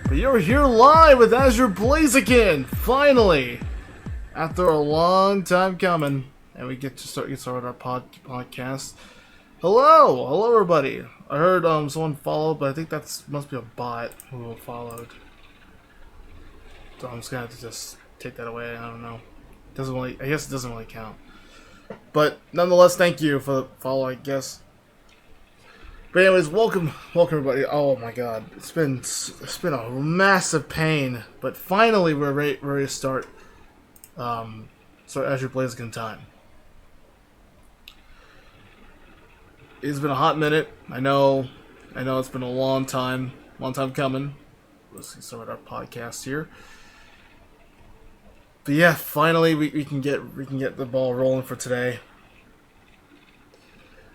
But you're here live with AZURE'S again, finally! After a long time coming, and we get started our podcast. Hello everybody. I heard someone followed, but I think that must be a bot who followed. So I'm just gonna have to just take that away. I don't know. I guess it doesn't really count. But nonetheless, thank you for the follow, I guess. But anyways, welcome everybody. Oh my god, it's been a massive pain, but finally we're ready to start AZURE'S again time. It's been a hot minute. I know it's been a long time coming. Let's start our podcast here. But yeah, finally we can get the ball rolling for today.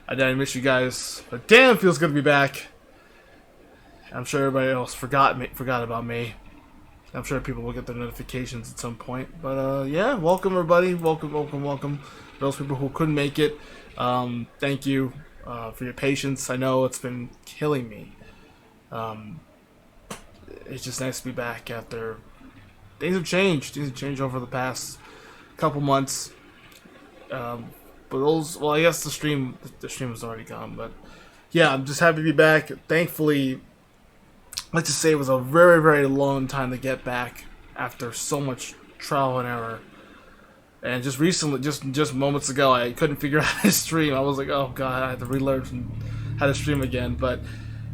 I didn't miss you guys, but damn, it feels good to be back. I'm sure everybody else forgot about me. I'm sure people will get their notifications at some point. But yeah, welcome everybody. Welcome. Those people who couldn't make it, thank you for your patience. I know it's been killing me. It's just nice to be back after things have changed. Things have changed over the past couple months. But I guess the stream is already gone. But yeah, I'm just happy to be back. Thankfully, let's just say it was a very, very long time to get back after so much trial and error. And just recently, just moments ago, I couldn't figure out how to stream. I was like, oh god, I had to relearn how to stream again. But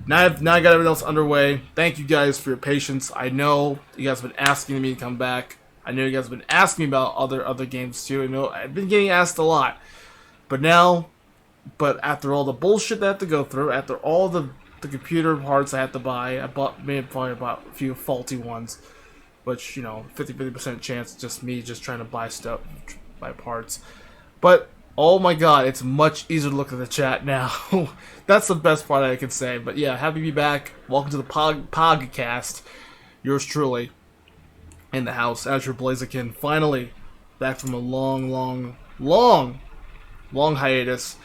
now I got everything else underway. Thank you guys for your patience. I know you guys have been asking me to come back. I know you guys have been asking me about other games too. I know I've been getting asked a lot. But after all the bullshit that I have to go through, after all the computer parts I had to buy, I probably bought a few faulty ones, which, 50% chance just me trying to buy parts. But oh my god, it's much easier to look at the chat now. That's the best part I can say. But yeah, happy to be back. Welcome to the podcast. Yours truly in the house, AZURE'S again. Finally back from a long hiatus,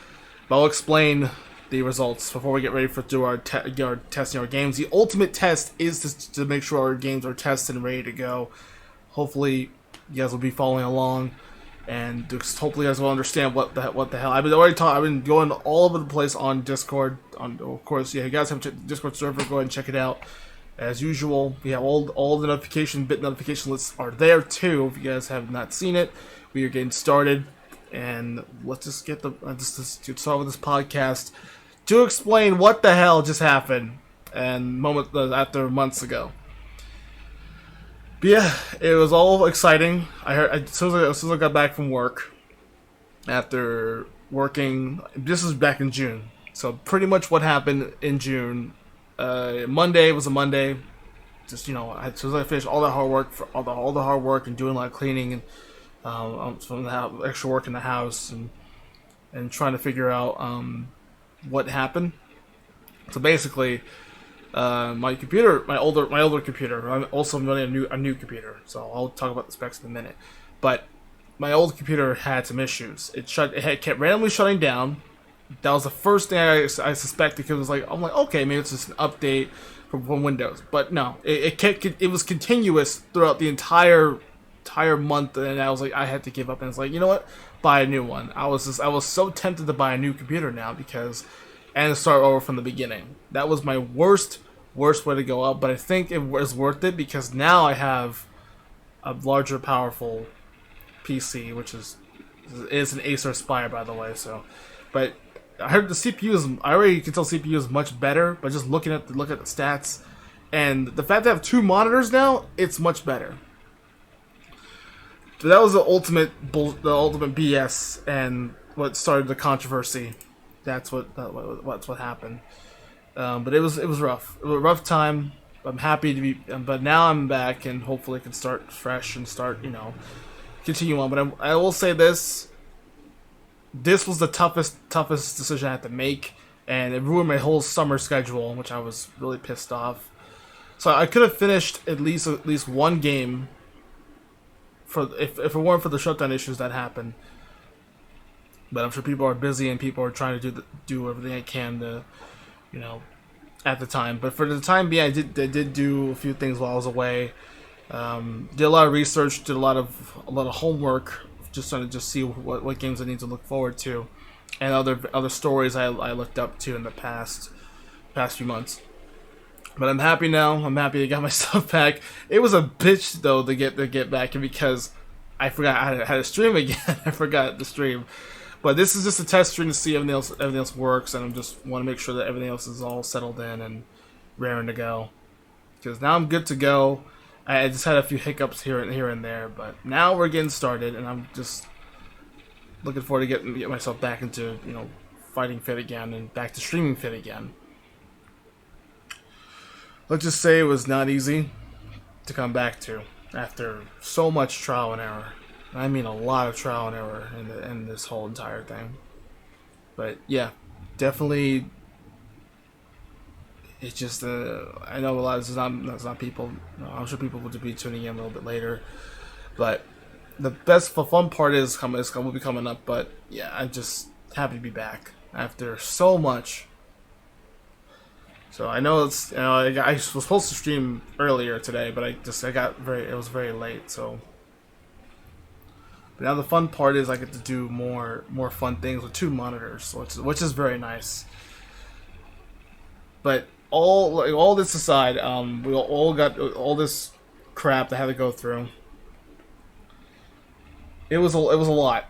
but I'll explain the results before we get ready do our testing our games. The ultimate test is to make sure our games are tested and ready to go. Hopefully, you guys will be following along, and hopefully, you guys will understand what the hell. I've been going all over the place on Discord. Of course, yeah, you guys have the Discord server. Go ahead and check it out. As usual, we have all the bit notification lists are there too. If you guys have not seen it, we are getting started. And let's just get to start with this podcast to explain what the hell just happened after months ago. But yeah, it was all exciting. I heard as soon as I got back from work, after working. This was back in June, so pretty much what happened in June. Monday was a Monday. Just as soon as I finished all that hard work all the hard work and doing a lot of cleaning and. From the extra work in the house and trying to figure out what happened. So basically, my older computer. I'm also running a new computer, so I'll talk about the specs in a minute. But my old computer had some issues. It kept randomly shutting down. That was the first thing I suspected, because I'm like, okay, maybe it's just an update from Windows. But no, it was continuous throughout the entire month, and I was like, I had to give up, and it's like, you know what, buy a new one. I was so tempted to buy a new computer now and start over from the beginning. That was my worst way to go up, but I think it was worth it because now I have a larger, powerful PC, which is an Acer Spire, by the way. So, but I heard the CPU I already can tell CPU is much better, but just looking at the stats and the fact that I have two monitors now, it's much better. So that was the ultimate BS, and what started the controversy. That's what happened. But it was rough. It was a rough time. I'm happy to be, but now I'm back, and hopefully I can start fresh and continue on. But I will say this was the toughest decision I had to make, and it ruined my whole summer schedule, which I was really pissed off. So I could have finished at least one game. If it weren't for the shutdown issues that happened. But I'm sure people are busy and people are trying to do everything they can to, at the time. But for the time being, I did do a few things while I was away. Did a lot of research, did a lot of homework, just trying to just see what games I need to look forward to, and other stories I looked up to in the past few months. But I'm happy now. I'm happy I got my stuff back. It was a bitch though to get back because I forgot I had to stream again. I forgot to stream. But this is just a test stream to see everything else works, and I just want to make sure that everything else is all settled in and raring to go. Because now I'm good to go. I just had a few hiccups here and there, but now we're getting started, and I'm just looking forward to get myself back into fighting fit again and back to streaming fit again. Let's just say it was not easy to come back to after so much trial and error. I mean a lot of trial and error in this whole entire thing. But yeah, definitely. It's just I know a lot of it's not people. I'm sure people will be tuning in a little bit later, but the fun part will be coming up. But yeah, I'm just happy to be back after so much. So I know I was supposed to stream earlier today, but it was very late. So, but now the fun part is I get to do more fun things with 2 monitors, which is very nice. But all this aside, we all got all this crap that I had to go through. It was a lot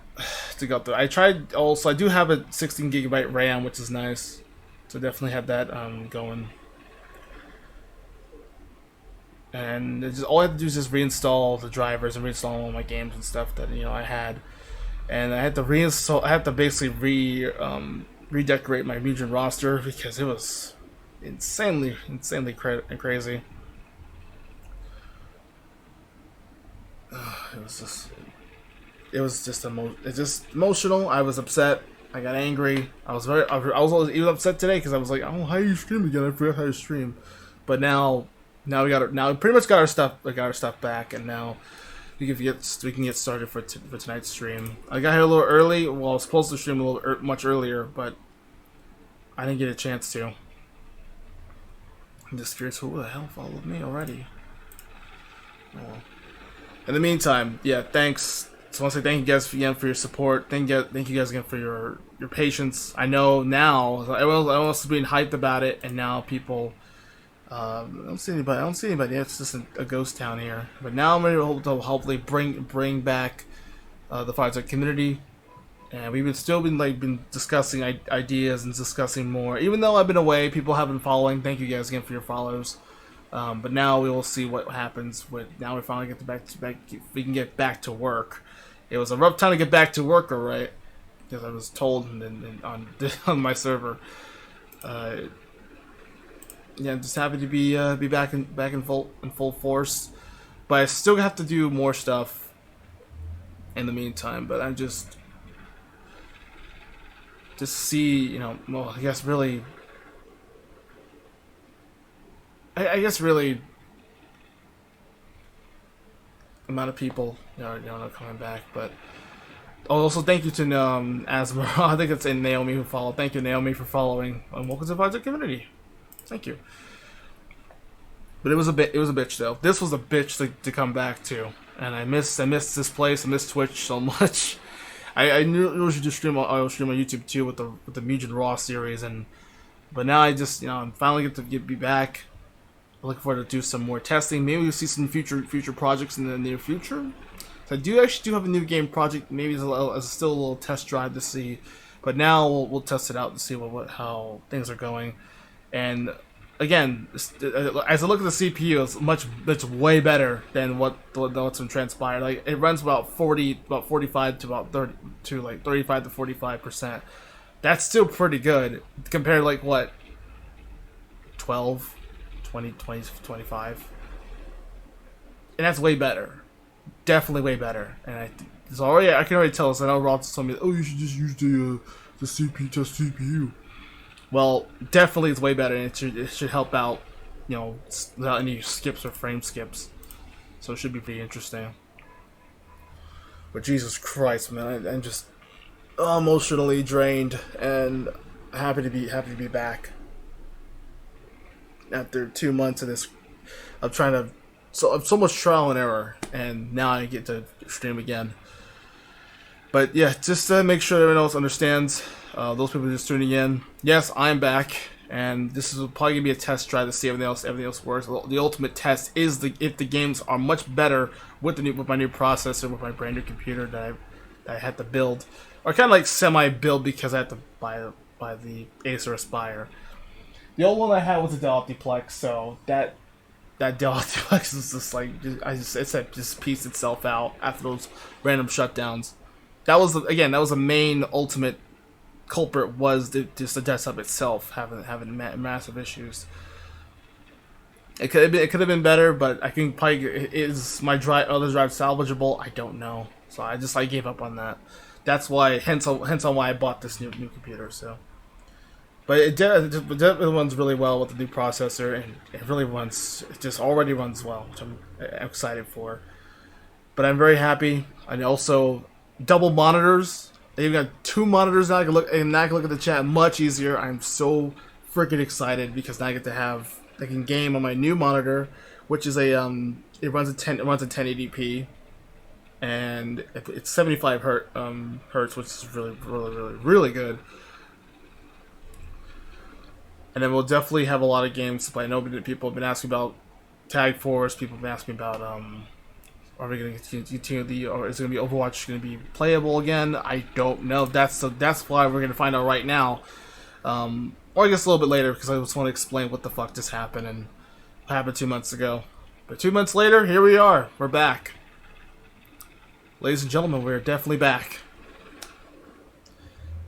to go through. I tried also. I do have a 16 gigabyte RAM, which is nice. So definitely have that going. And all I had to do is just reinstall the drivers and reinstall all my games and stuff that I had. And I had to reinstall. I had to basically redecorate my region roster because it was insanely crazy. It was just emotional. I was upset. I got angry. I was even upset today because I was like, "Oh, how do you stream again? I forgot how to stream." But now we pretty much got our stuff back, and now we can get started for tonight's stream. I got here a little early. Well, I was supposed to stream much earlier, but I didn't get a chance to. I'm just curious who the hell followed me already. Oh. In the meantime, yeah, thanks. So I want to say thank you guys again for your support. Thank you guys again for your patience. I know now everyone else is being hyped about it, and now people. I don't see anybody. It's just a ghost town here. But now I'm ready to hopefully bring back the Fighter community, and we've been discussing ideas and discussing more. Even though I've been away, people have been following. Thank you guys again for your follows. But now we will see what happens. Now we finally we can get back to work. It was a rough time to get back to work, alright, because I was told on my server. Yeah, I'm just happy to be back in full force, but I still have to do more stuff in the meantime. But I'm just see, well, I guess really amount of people not coming back. But also thank you to Asmar. I think it's Naomi who followed. Thank you, Naomi, for following. And welcome to the Project community. Thank you. But it was a bitch though. This was a bitch to come back to, and I missed this place. I missed Twitch so much. I knew I should just stream on YouTube too with the Mugen Raw series, but now I just I'm finally be back. I'm looking forward to do some more testing. Maybe we'll see some future projects in the near future. So I actually have a new game project. Maybe it's still a little test drive to see, but now we'll test it out to see how things are going. And again, as I look at the CPU, it's way better than what's been transpired. Like it runs about 45 to about 30 to like 35 to 45%. That's still pretty good compared to like what 12, 20, 25. And that's way better. Definitely way better. And I can already tell us. I know Rob told me, you should just use the CPU. Well, definitely it's way better, and it should help out, without any skips or frame skips. So it should be pretty interesting. But Jesus Christ, man, I'm just emotionally drained and happy to be back. after 2 months of this, of trying to, so much trial and error, and now I get to stream again. But yeah, just to make sure everyone else understands, those people just tuning in, yes, I'm back, and this is probably gonna be a test drive to see everything else works. The ultimate test is if the games are much better with my new processor, with my brand new computer that I had to build, or kind of like semi-build because I had to buy the AZURE'S buyer. The old one I had was a Dell Optiplex, so that Dell Optiplex is just like it just pieced itself out after those random shutdowns. That was the main ultimate culprit, was just the desktop itself having massive issues. It could have been better, but I think probably is my other drive salvageable. I don't know, so I gave up on that. That's why, hence on why I bought this new computer. So, but it definitely runs really well with the new processor, and it just already runs well, which I'm excited for. But I'm very happy. And also, double monitors. They've got 2 monitors now. I can look at the chat much easier. I'm so freaking excited because now I can game on my new monitor, which is it runs at 1080p, and it's 75 hertz, which is really, really, really, really good. And then we'll definitely have a lot of games to play. I know people have been asking about Tag Force. People have been asking about are we going to continue or is it going to be Overwatch going to be playable again? I don't know. That's why we're going to find out right now. Or I guess a little bit later, because I just want to explain what the fuck just happened and what happened 2 months ago. But 2 months later, here we are. We're back. Ladies and gentlemen, we're definitely back.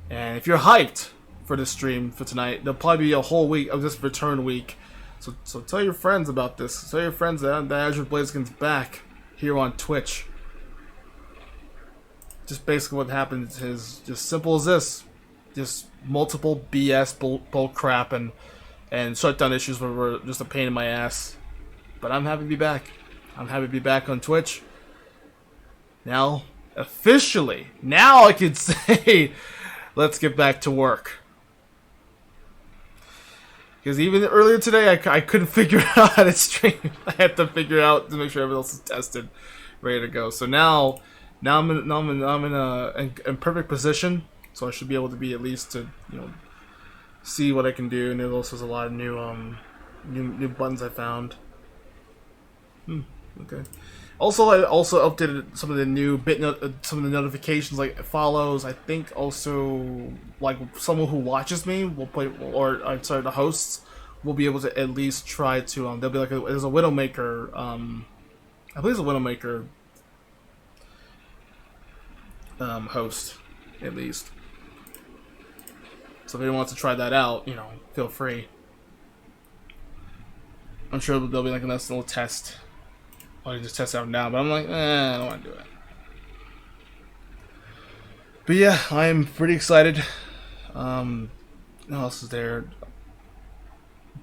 And if you're hyped for this stream for tonight, there'll probably be a whole week of this return week. So tell your friends about this. Tell your friends that Azure Blaziken's back here on Twitch. Just basically what happened is just simple as this. Just multiple BS bull crap and shutdown issues were just a pain in my ass. But I'm happy to be back. I'm happy to be back on Twitch. Now, officially, now I can say, let's get back to work. Because even earlier today, I couldn't figure out how to stream. I had to figure out to make sure everyone else is tested, ready to go. So now I'm in perfect position. So I should be able to be at least to see what I can do. And there's also a lot of new buttons I found. Okay. Also, I updated some of the new some of the notifications, like follows. I think also like someone who watches me will play, or I'm sorry, the hosts will be able to at least try to. There'll be like there's a Widowmaker. I believe it's a Widowmaker host at least. So if anyone wants to try that out, feel free. I'm sure there'll be like a nice little test. I can just test it out now, but I'm like, I don't want to do it. But yeah, I'm pretty excited. What else is there?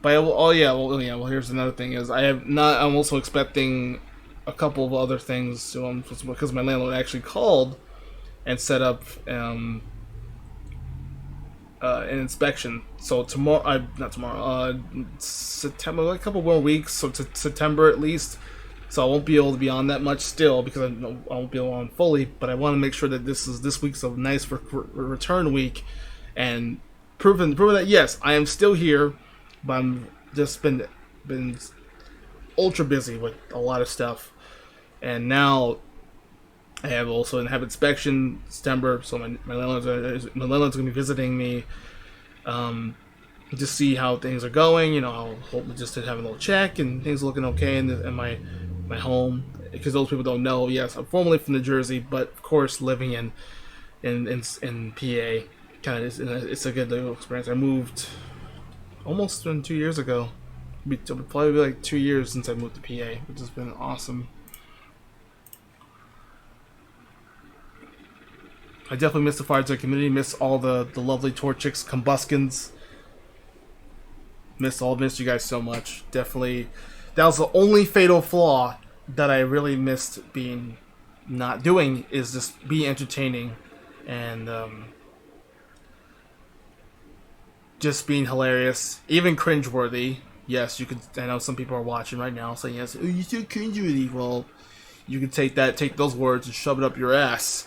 But well, here's another thing: is I'm also expecting a couple of other things. Because my landlord actually called and set up an inspection. So September, a couple more weeks, so to September at least. So I won't be able to be on that much still because I won't be on fully. But I want to make sure that this week's a nice return week, and proving that yes, I am still here, but I'm just been ultra busy with a lot of stuff, and now I have inspection September. So my landlord's going to be visiting me, to see how things are going. I'll hope just to have a little check and things are looking okay in my home, because those people don't know. Yes, I'm formerly from New Jersey, but of course living in PA, it's a good little experience. I moved almost 2 years ago. It'll probably be like 2 years since I moved to PA, which has been awesome. I definitely miss the Fireside community. Miss all the lovely Torchics, Combuskins. Miss you guys so much. Definitely, that was the only fatal flaw that I really missed not doing, is just be entertaining and just being hilarious, even cringeworthy. yes, you could. I know some people are watching right now saying yes. Oh, you still cringeworthy. Well, you can take those words and shove it up your ass.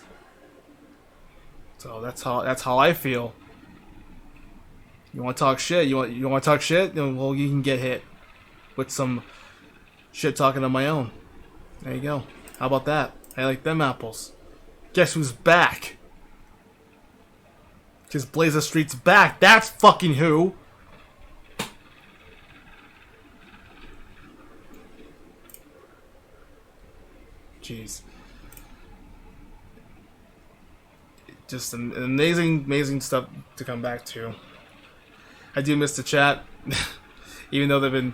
So that's how I feel. You want to talk shit? You want to talk shit? Well, you can get hit with some shit talking on my own. There you go. How about that? I like them apples. Guess who's back? Because Blazer Street's back. That's fucking who. Jeez. Just an amazing stuff to come back to. I do miss the chat, even though they've been.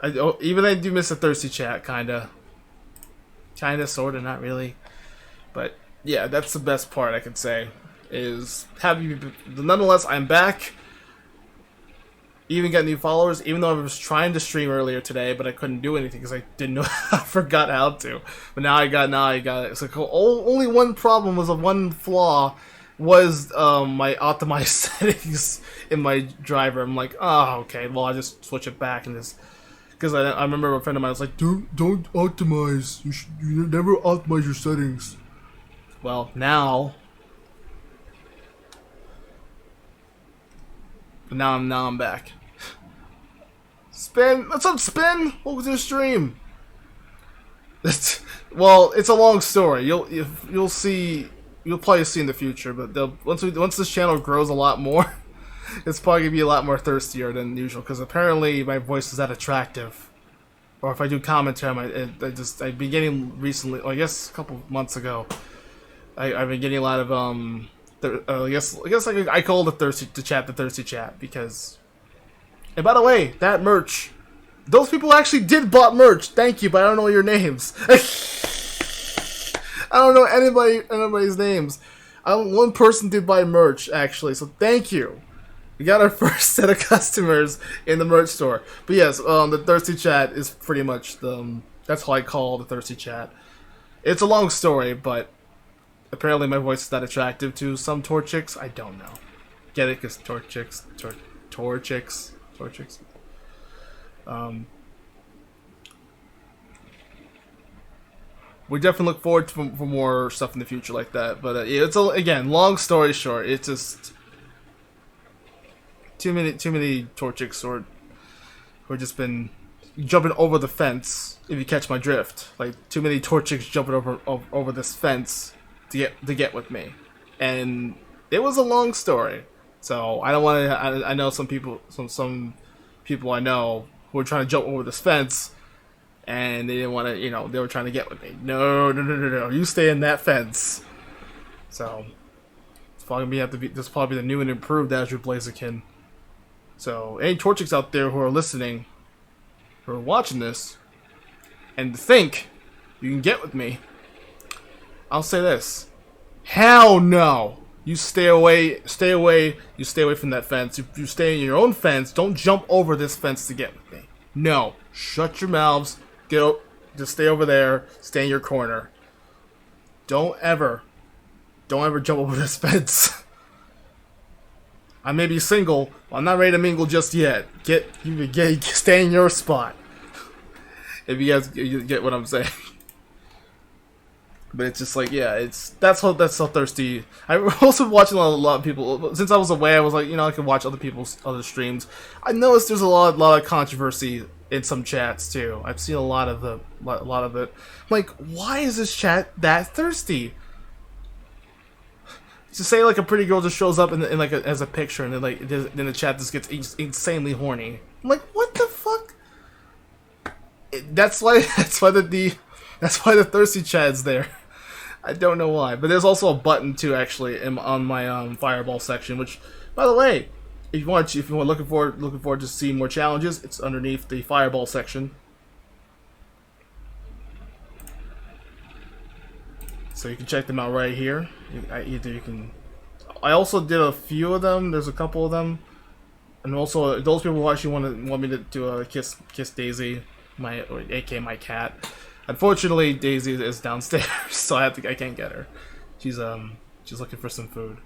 I do miss the thirsty chat, kinda, sorta, not really, but yeah, that's the best part I can say. Is happy. Nonetheless, I'm back. Even got new followers, even though I was trying to stream earlier today, but I couldn't do anything because I didn't know. I forgot how to. But now I got it. It's like only one problem was one flaw. Was my optimized settings in my driver. I'm like, oh, okay, well, I'll just switch it back and just, because I remember a friend of mine was like, don't optimize, you never optimize your settings. Well, now I'm back. Spin, what's up, Spin? Welcome to the stream. Well, it's a long story. You'll see. You'll probably see in the future, but once this channel grows a lot more, it's probably gonna be a lot more thirstier than usual. Because apparently my voice is that attractive, or if I do commentary, I've been getting recently. I guess a couple months ago, I've been getting a lot of I guess I call the thirsty chat because. And by the way, that merch, those people actually did bought merch. Thank you, but I don't know your names. I don't know anybody's names. One person did buy merch, actually, so thank you. We got our first set of customers in the merch store. But yes, the Thirsty Chat is pretty much that's how I call the Thirsty Chat. It's a long story, but apparently my voice is that attractive to some tour chicks. I don't know. Get it? Because tour chicks. We definitely look forward for more stuff in the future like that. But it's again, long story short, it's just too many tour chicks who are just been jumping over the fence. If you catch my drift, like too many tour chicks jumping over this fence to get with me, and it was a long story. So I don't want to. I know some people I know who are trying to jump over this fence. And they didn't want to, they were trying to get with me. No, you stay in that fence. So, it's probably this is probably the new and improved Azure Blaziken. So, any Torchics out there who are listening, who are watching this, and think you can get with me, I'll say this. Hell no! You stay away, you stay away from that fence. If you stay in your own fence, don't jump over this fence to get with me. No. Shut your mouths. Just stay over there. Stay in your corner. Don't ever jump over this fence. I may be single. But I'm not ready to mingle just yet. Stay in your spot. If you guys get what I'm saying. But it's just like, yeah, that's so thirsty. I also watching a lot of people. Since I was away, I was like, I could watch other people's other streams. I noticed there's a lot of controversy in some chats too. I've seen a lot of it. I'm like, why is this chat that thirsty? To say like a pretty girl just shows up as a picture, and then the chat just gets insanely horny. I'm like, what the fuck? That's why the thirsty chat's there. I don't know why, but there's also a button too, actually, on my Fireball section. Which, by the way, if you want looking forward to seeing more challenges, it's underneath the Fireball section. So you can check them out right here. I also did a few of them. There's a couple of them, and also those people who actually want me to kiss Daisy, aka my cat. Unfortunately, Daisy is downstairs, so I can't get her. She's looking for some food.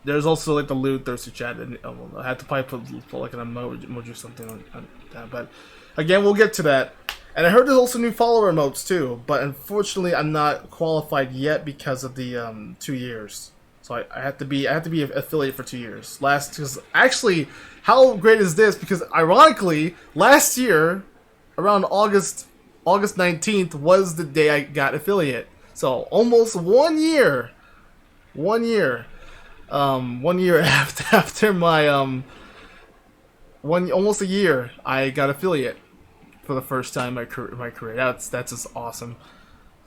there's also like the Lewd Thirsty chat, and I had to probably put like an emoji or something on that. But again, we'll get to that. And I heard there's also new follower emotes too, but unfortunately, I'm not qualified yet because of the 2 years. So I have to be an affiliate for 2 years. Because actually, how great is this? Because ironically, last year, around August 19th was the day I got affiliate. So almost 1 year. 1 year. 1 year after my almost a year, I got affiliate for the first time in my career. That's just awesome.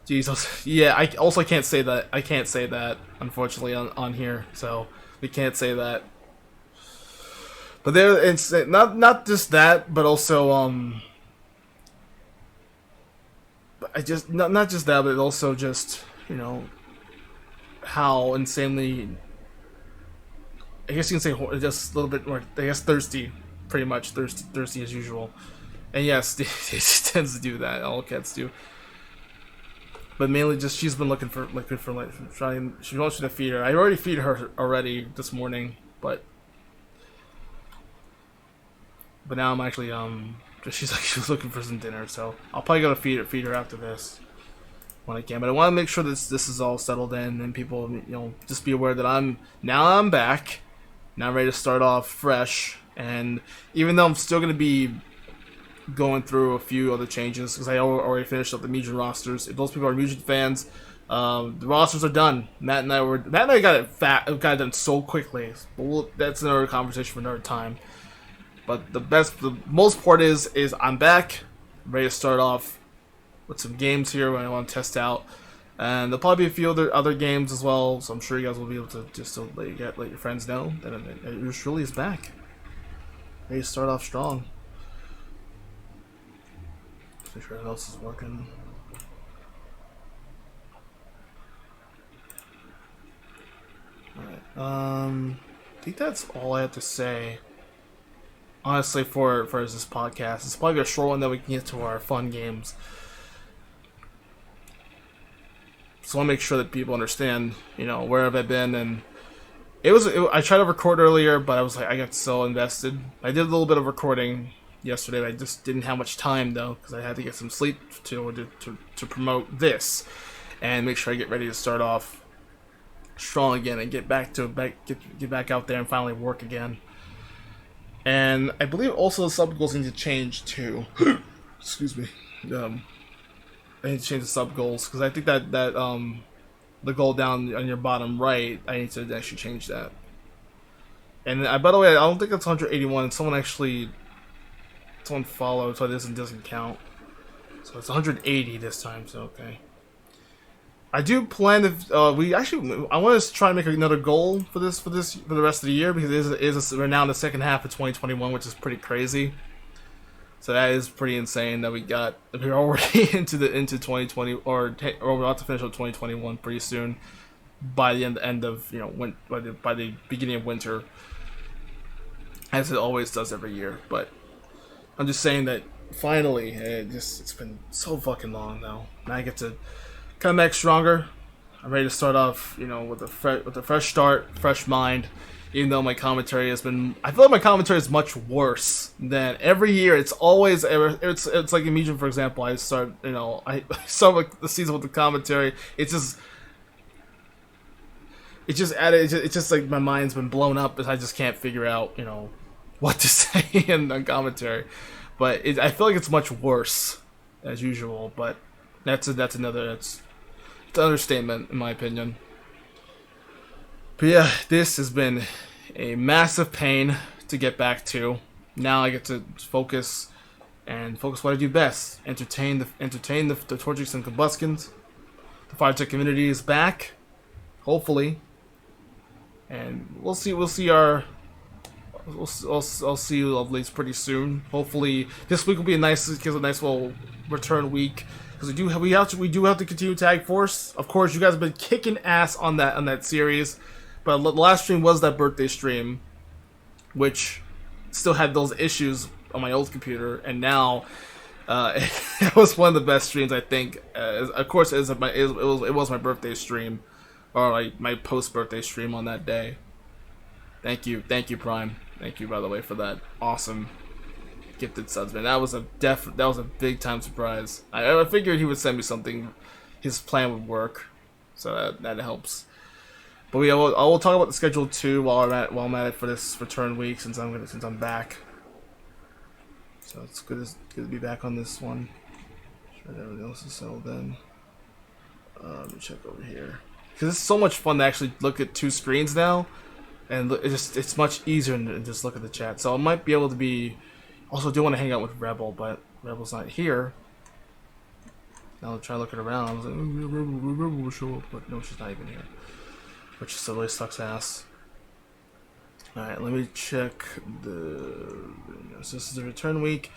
Jesus. Yeah, I also can't say that. I can't say that, unfortunately, on here. So we can't say that. But there, it's not just that, but also I just not just that, but also just, you know, how insanely, I guess you can say, just a little bit more, I guess, thirsty, pretty much thirsty as usual. And yes, he tends to do that. All cats do. But mainly just she's been looking for trying. She wants me to feed her. I already feed her already this morning, but now I'm actually she's was looking for some dinner, so I'll probably go to feed her after this when I can. But I want to make sure this is all settled in, and people, you know, just be aware that I'm back. Now I'm ready to start off fresh, and even though I'm still gonna be going through a few other changes because I already finished up the Mugen rosters. If those people are Mugen fans, the rosters are done. Matt and I got it done so quickly. But that's another conversation for another time. But the most part is I'm back, ready to start off with some games here when I want to test out, and there'll probably be a few other games as well. So I'm sure you guys will be able to just to let your friends know that yours truly is back, ready to start off strong. Make sure everything else is working. Alright, I think that's all I have to say. Honestly, for this podcast, it's probably a short one that we can get to our fun games. So I want to make sure that people understand, you know, where have I been, and I tried to record earlier, but I was like, I got so invested. I did a little bit of recording yesterday, but I just didn't have much time though because I had to get some sleep to promote this and make sure I get ready to start off strong again and get back out there and finally work again. And I believe also the sub goals need to change too. Excuse me. I need to change the sub goals because I think that the goal down on your bottom right, I need to actually change that. And by the way, I don't think it's 181. Someone followed, so this doesn't count. So it's 180 this time. So okay. I do plan to. I want to try to make another goal for the rest of the year because we're now in the second half of 2021, which is pretty crazy. So that is pretty insane that we're already into 2020 or we're about to finish up 2021 pretty soon by the end of, you know, by the beginning of winter, as it always does every year. But I'm just saying that finally, it's been so fucking long now. Now I get to come back stronger. I'm ready to start off, you know, with a fresh start, fresh mind. Even though my commentary has been, I feel like my commentary is much worse than every year. It's always, it's like in Mugen, for example. I start the season with the commentary. It's just like my mind's been blown up, as I just can't figure out, you know, what to say in the commentary. But I feel like it's much worse as usual. But it's an understatement in my opinion. But yeah, this has been a massive pain to get back to. Now I get to focus what I do best: entertain the Torchics and Combuskins. The Fire Tech community is back, hopefully, and we'll see you lovelies pretty soon. Hopefully, this week will be a nice little return week. Because we do have to continue Tag Force. Of course, you guys have been kicking ass on that series, but the last stream was that birthday stream, which still had those issues on my old computer, and now it was one of the best streams I think. Of course, it was my birthday stream, or my post birthday stream on that day. Thank you, Prime. Thank you, by the way, for that awesome gifted subs, man. That was a big time surprise. I figured he would send me something. His plan would work, so that helps. But I will talk about the schedule too while I'm at it for this return week since I'm back. So it's good to be back on this one. Sure, everything else is settled in. Let me check over here because it's so much fun to actually look at two screens now, and it's much easier than just look at the chat. So I might be able to be. Also, do want to hang out with Rebel, but Rebel's not here. Now I'll try looking around. I was like, Rebel will show up, but no, she's not even here. Which still really sucks ass. Alright, let me check so this is the return week.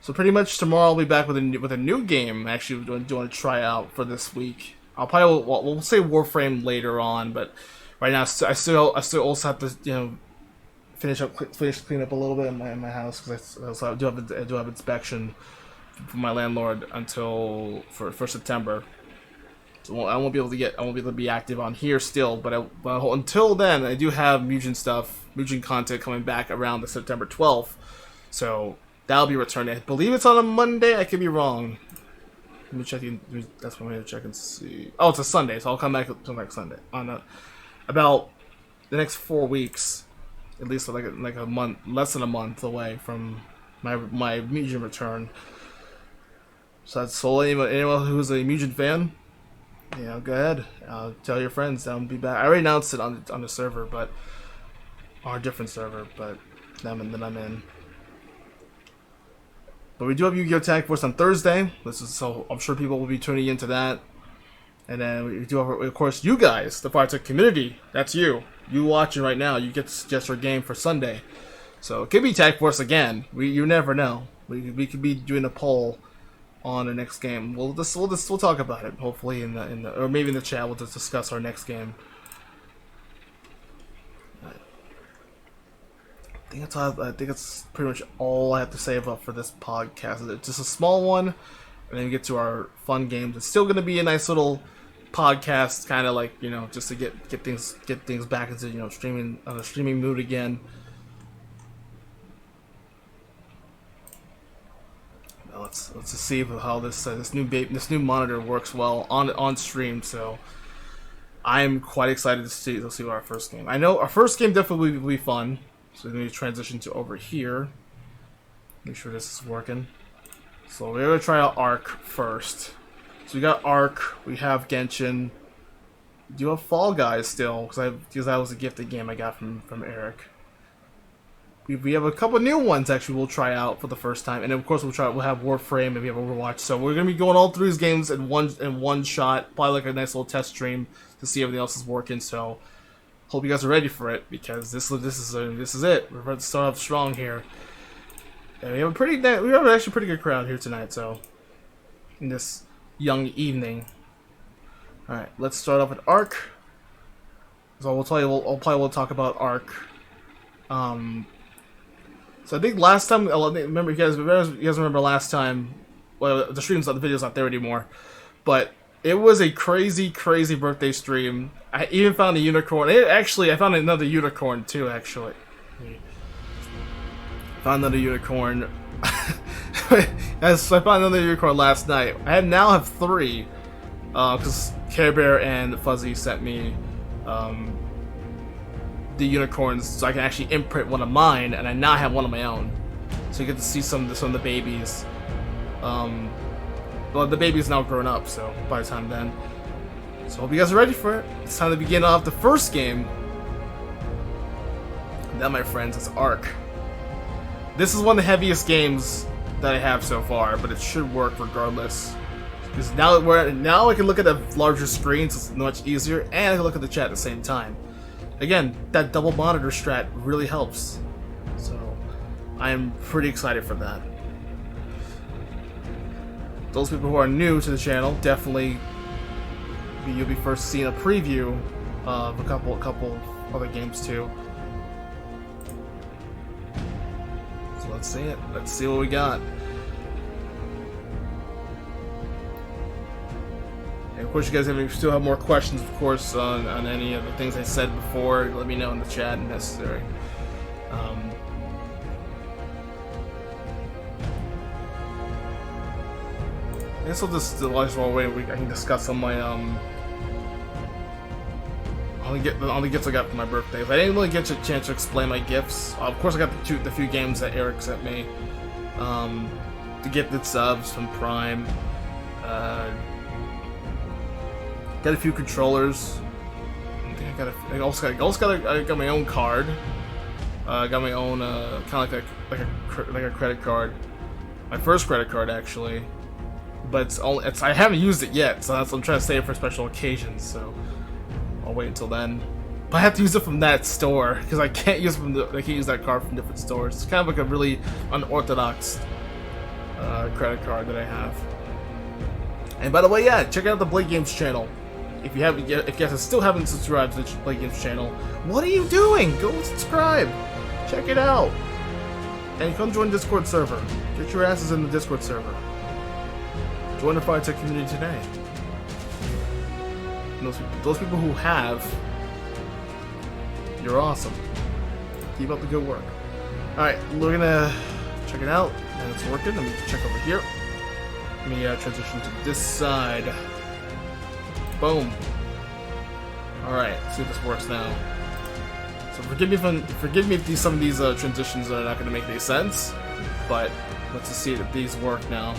So pretty much tomorrow I'll be back with a new game. Actually, do want to try out for this week. I'll probably we'll say Warframe later on, but right now I still also have to finish clean up a little bit in my house because I do have inspection from my landlord until for September. So I won't be able to be active on here still, but until then I do have Mugen content coming back around the September 12th. So that'll be returning. I believe it's on a Monday. I could be wrong. Let me check in. That's what I'm going to check and see. Oh, it's a Sunday, so I'll come back till next Sunday on about the next 4 weeks. At least like a month, less than a month away from my Mugen return. So that's anyone who's a Mugen fan. Go ahead. Tell your friends. I'll be back. I already announced it on the server, but on a different server, but that I'm in. But we do have Yu-Gi-Oh! Tag Force on Thursday. So I'm sure people will be tuning into that. And then we do have, of course, you guys, the Firetex community. That's you. You watching right now. You get to suggest your game for Sunday. So it could be Tag Force again. You never know. We could be doing a poll on the next game. We'll talk about it. Hopefully or maybe in the chat we'll just discuss our next game. I think that's pretty much all I have to say about for this podcast. It's just a small one, and then we get to our fun games. It's still going to be a nice little podcast, kind of like just to get things back into streaming on a streaming mood again. Let's just see how this new monitor works well on stream. So I'm quite excited to see what our first game. I know our first game definitely will be fun. So we're going to transition to over here. Make sure this is working. So we're going to try out Ark first. So we got Ark. We have Genshin. We do have Fall Guys still because that was a gifted game I got from Eric. We have a couple new ones actually we'll try out for the first time, and of course we'll have Warframe and we have Overwatch. So we're gonna be going all through these games in one shot, probably like a nice little test stream to see if everything else is working. So hope you guys are ready for it because this is it. We're about to start off strong here, and we have actually a pretty good crowd here tonight. So in this young evening, all right, let's start off with Ark. So we'll talk about Ark. So I think last time, remember you guys remember last time, well, the video's not there anymore, but it was a crazy birthday stream. I even found a unicorn. I found another unicorn too, actually. Found another unicorn. I found another unicorn last night. I now have 3, because Care Bear and Fuzzy sent me, the unicorns, so I can actually imprint one of mine, and I now have one of my own. So you get to see some of the babies. Well, the baby's now grown up, so by the time then. So hope you guys are ready for it. It's time to begin off the first game. And that, my friends, is Ark. This is one of the heaviest games that I have so far, but it should work regardless. Because now I can look at a larger screen, so it's much easier, and I can look at the chat at the same time. Again, that double monitor strat really helps. So I am pretty excited for that. Those people who are new to the channel, definitely you'll be first seeing a preview of a couple other games too. So let's see it. Let's see what we got. Of course, you guys still have more questions, of course, on any of the things I said before. Let me know in the chat if necessary. I guess I'll just the last one way I can discuss some of my all the gifts I got for my birthday. I didn't really get a chance to explain my gifts. Of course, I got the few games that Eric sent me. The gifted subs from Prime. Got a few controllers. I also got my own card. I got my own kind of like a credit card. My first credit card actually, but I haven't used it yet, so I'm trying to save it for special occasions. So I'll wait until then. But I have to use it from that store because I can't use that card from different stores. It's kind of like a really unorthodox credit card that I have. And by the way, yeah, check out the Blade Games channel. If you guys still haven't subscribed to the Blade Games channel, what are you doing? Go subscribe. Check it out. And come join the Discord server. Get your asses in the Discord server. Join the Fire Tech community today. And those people who have, you're awesome. Keep up the good work. Alright, we're gonna check it out. And it's working. Let me check over here. Let me transition to this side. Boom. Alright, see if this works now. So forgive me if some of these transitions are not going to make any sense, but let's just see if these work now.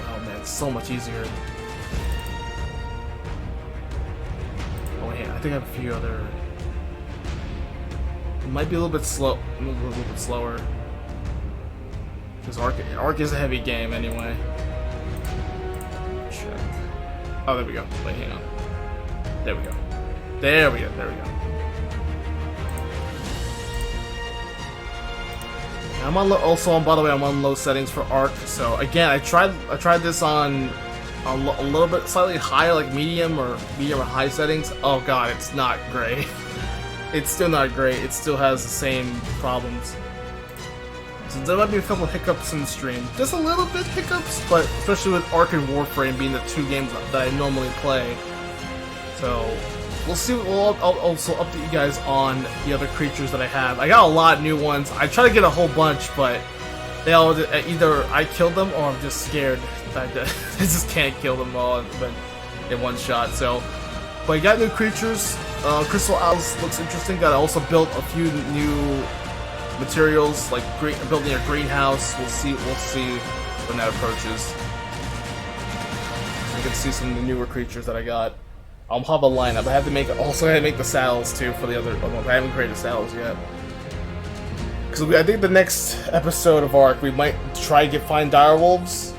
Oh man, it's so much easier. Oh wait, I think I have a few other. It might be a little bit slow, a little bit slower. Because Ark is a heavy game anyway. Check. Oh, there we go. Wait, hang on. There we go. There we go. There we go. I'm on by the way, I'm on low settings for Ark. So again, I tried this on a little bit slightly higher, like medium or high settings. Oh god, it's not great. It's still not great. It still has the same problems. So there might be a couple hiccups in the stream. Just a little bit hiccups, but especially with Ark and Warframe being the two games that I normally play. So we'll see. I'll also update you guys on the other creatures that I have. I got a lot of new ones. I try to get a whole bunch, but they all either I killed them or I'm just scared. I just can't kill them all in one shot. So, but I got new creatures. Crystal Owls looks interesting. Got also built a few new materials like building a greenhouse. We'll see when that approaches. You can see some of the newer creatures that I got. I'll have a lineup. I have to make the saddles too for the other ones. I haven't created saddles yet. Because I think the next episode of Ark we might try to find direwolves.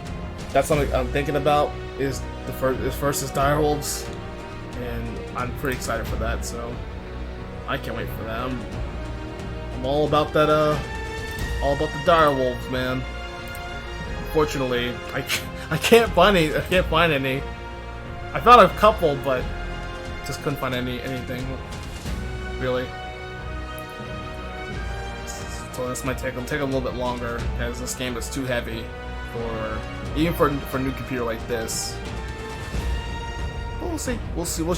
That's something I'm thinking about. Is first is direwolves, and I'm pretty excited for that. So I can't wait for that. I'm all about that. All about the direwolves, man. Unfortunately, I can't find any. I found a couple, but just couldn't find anything really. So this might take a little bit longer, as this game is too heavy even for a new computer like this. But we'll see. We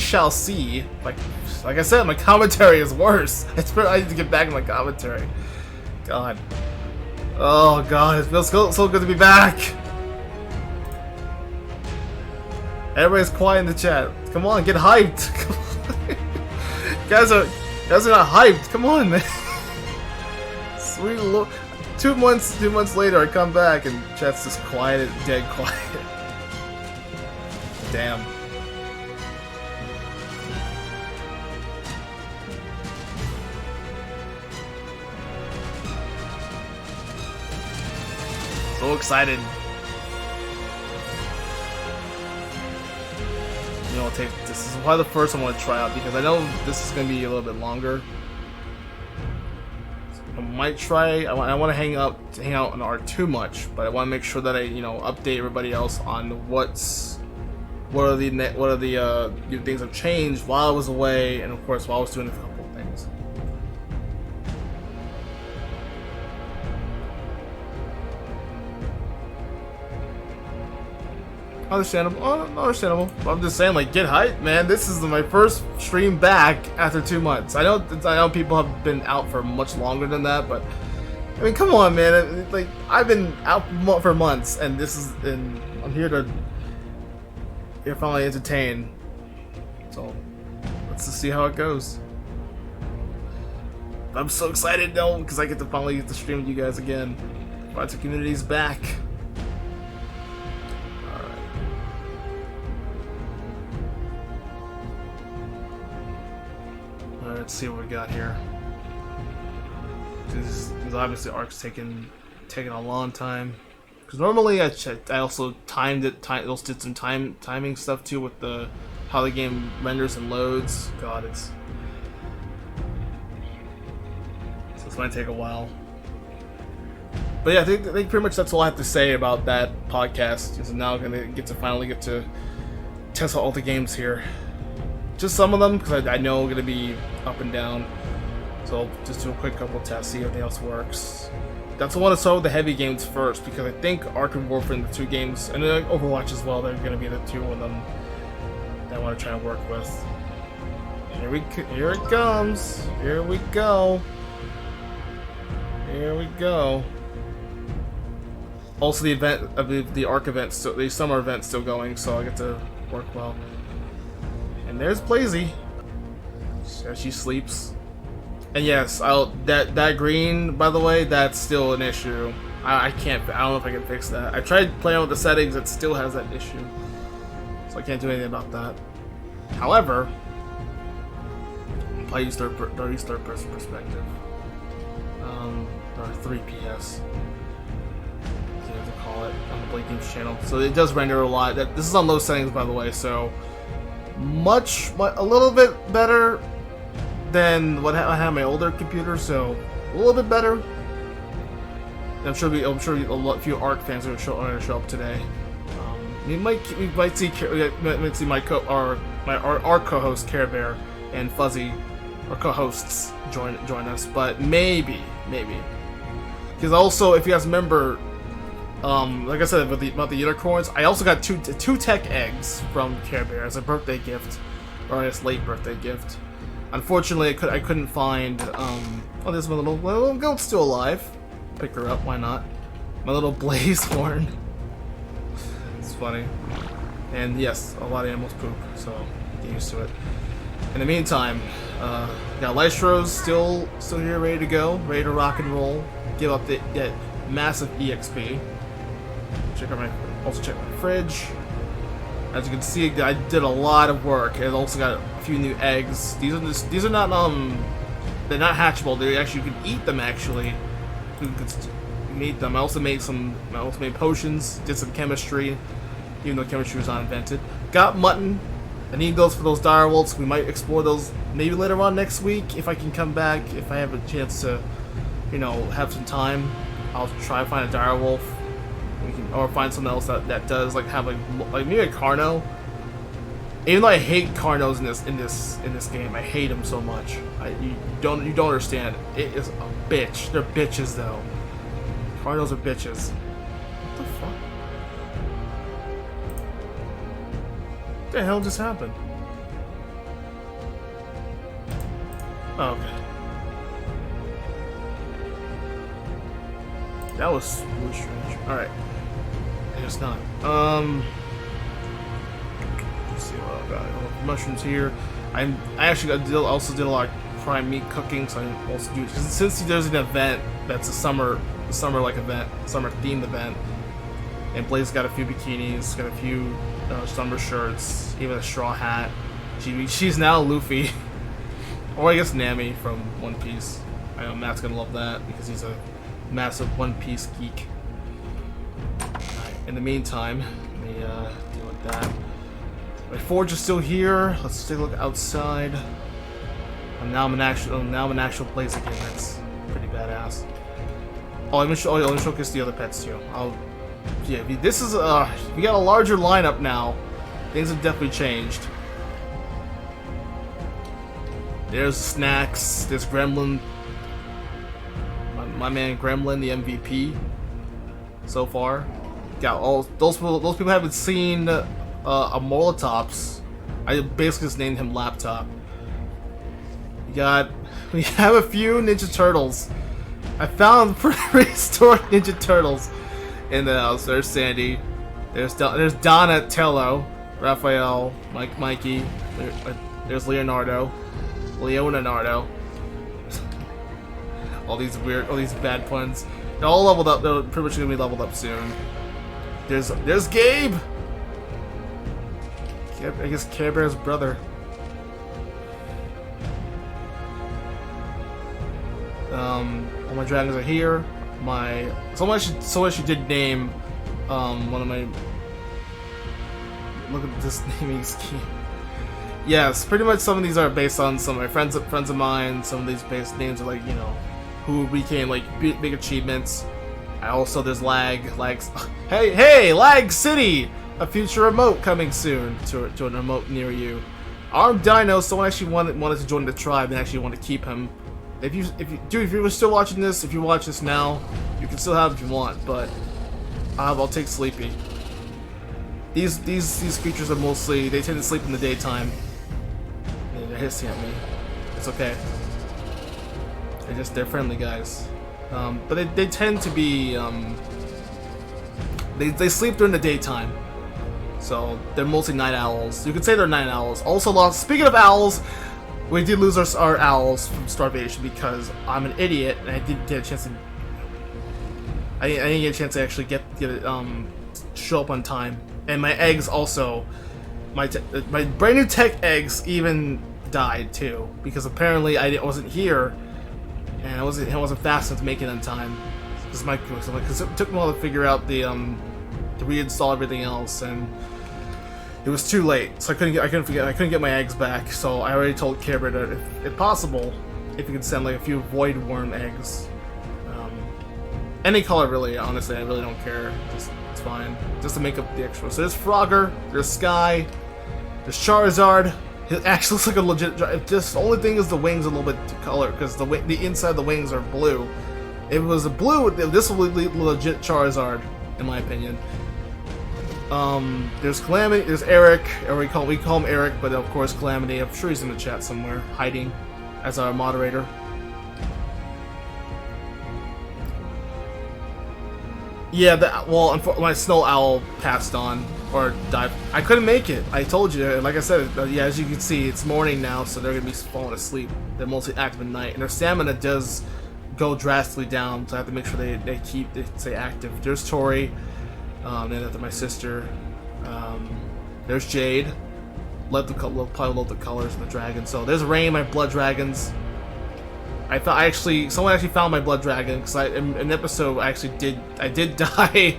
shall see. Like I said, my commentary is worse. I need to get back in my commentary. God. Oh God, it feels so good to be back. Everybody's quiet in the chat. Come on, get hyped. Come on. Guys are not hyped. Come on, man. Sweet Lord. 2 months later, I come back and chat's just quiet, dead quiet. Damn. So excited. I'll take this. Is probably the first one I want to try out because I know this is going to be a little bit longer. So I might try. I want to hang out on Ark too much, but I want to make sure that I update everybody else on what are the new things have changed while I was away, and of course while I was doing a couple of things. Understandable. Oh, understandable. I'm just saying, like, get hyped, man. This is my first stream back after 2 months. I know people have been out for much longer than that, but I mean, come on, man. Like, I've been out for months, and I'm here to finally entertain. So let's just see how it goes. I'm so excited though, because I get to finally get to stream with you guys again. Fighter community's back. Alright, let's see what we got here. This is obviously Arc's taking a long time. Because normally I also timed it. Also did some timing stuff too with how the game renders and loads. God, it's might take a while. But yeah, I think pretty much that's all I have to say about that podcast. Because I'm now gonna finally get to test out all the games here. Just some of them, because I know I'm gonna be up and down. So I'll just do a quick couple tests, see if everything else works. That's why I want to start with the heavy games first, because I think Ark and Warframe, the 2 games, and then Overwatch as well, they're gonna be the 2 of them that I want to try and work with. Here it comes. Here we go. Here we go. Also, the event of the Ark event, so the summer event, still going, so I get to work well. And there's Blazy. There she sleeps. And yes, that green, by the way, that's still an issue. I don't know if I can fix that. I tried playing with the settings, it still has that issue. So I can't do anything about that. However, I'll probably use third person perspective. Or 3PS. That's what to call it on the Blake Games channel. So it does render a lot. This is on low settings, by the way, so a little bit better than what I have on my older computer, so a little bit better. I'm sure a few Ark fans are going to show up today. We might see my co-host Care Bear and Fuzzy, our co-hosts, join us, but maybe. Because also, if you guys remember, like I said about the unicorns, I also got two tech eggs from Care Bear as a birthday gift, or I guess late birthday gift. Unfortunately, I couldn't find. Oh, there's my little goat's still alive. Pick her up, why not? My little blaze horn. It's funny. And yes, a lot of animals poop, so get used to it. In the meantime, got Lystro's still here, ready to go, ready to rock and roll. Give up that massive EXP. Also check my fridge. As you can see, I did a lot of work. I also got a few new eggs. These are not they're not hatchable. They actually, you can eat them actually. You can eat them. I also made potions. Did some chemistry, even though chemistry was not invented. Got mutton. I need those for those direwolves. We might explore those maybe later on next week if I can come back. If I have a chance to, have some time, I'll try to find a direwolf. Or find something else that does have maybe a Carno. Even though I hate Carnos in this game, I hate them so much. You don't understand. It is a bitch. They're bitches though. Carnos are bitches. What the fuck? What the hell just happened? Oh, okay. That was really strange. Alright. I guess not. Let's see what I got. Mushrooms here. I actually also did a lot of prime meat cooking, so I also do, since there's an event that's a summer event, summer themed event, and Blaze got a few bikinis, got a few summer shirts, even a straw hat. She's now Luffy, or I guess Nami from One Piece. I know Matt's gonna love that because he's a massive One Piece geek. Right, in the meantime, let me deal with that. My forge is still here. Let's take a look outside. And now I'm an actual place again. That's pretty badass. Oh, let me showcase the other pets too. Yeah, this is we got a larger lineup now. Things have definitely changed. There's Snacks. There's Gremlin. My man Gremlin, the MVP so far. got all those people. Those people haven't seen a Molotovs. I basically just named him Laptop. We have a few Ninja Turtles. I found prehistoric Ninja Turtles in the house. There's Sandy. There's Donatello, Raphael, Mikey. There's Leonardo. all these bad puns. They're all leveled up. They're pretty much gonna be leveled up soon. There's Gabe. I guess Care Bear's brother. All my dragons are here. Someone actually did name one of my. Look at this naming scheme. Yes, pretty much some of these are based on some of my friends of mine. Some of these based names are like, you know, who became like big achievements. Also, there's Lags. Hey, Lag City! A future remote coming soon to a remote near you. Armed Dino. Someone actually wanted to join the tribe and actually want to keep him. If you were still watching this, if you watch this now, you can still have it if you want, but I'll take Sleepy. These creatures are mostly, they tend to sleep in the daytime. And they're hissing at me. It's okay. They're friendly guys. But they tend to be they sleep during the daytime. So they're mostly night owls. You could say they're night owls. Also lost. Speaking of owls, we did lose our owls from starvation because I'm an idiot and I didn't get a chance to. I didn't get a chance to actually get it show up on time. And my eggs also, my brand new tech eggs even died too because apparently I wasn't here and I wasn't fast enough to make it on time. Because it took me a while to figure out to reinstall everything else and. It was too late, so I couldn't get my eggs back. So I already told Care Bear that if possible, if you could send like a few void worm eggs, any color really. Honestly, I really don't care. It's fine, just to make up the extra. So there's Frogger, there's Sky, there's Charizard. It actually looks like a legit. Just the only thing is the wings are a little bit colored because the inside of the wings are blue. If it was a blue, this would be legit Charizard, in my opinion. There's Calamity, there's Eric, or we call him Eric, but of course Calamity. I'm sure he's in the chat somewhere, hiding as our moderator. Yeah, my Snow Owl passed on or died. I couldn't make it. I told you, like I said, yeah. As you can see, it's morning now, so they're gonna be falling asleep. They're mostly active at night, and their stamina does go drastically down. So I have to make sure they stay active. There's Tori. Then after my sister, there's Jade. Probably love the colors of the dragon. So there's Rain, my blood dragons. Someone actually found my blood dragon because in an episode I did die,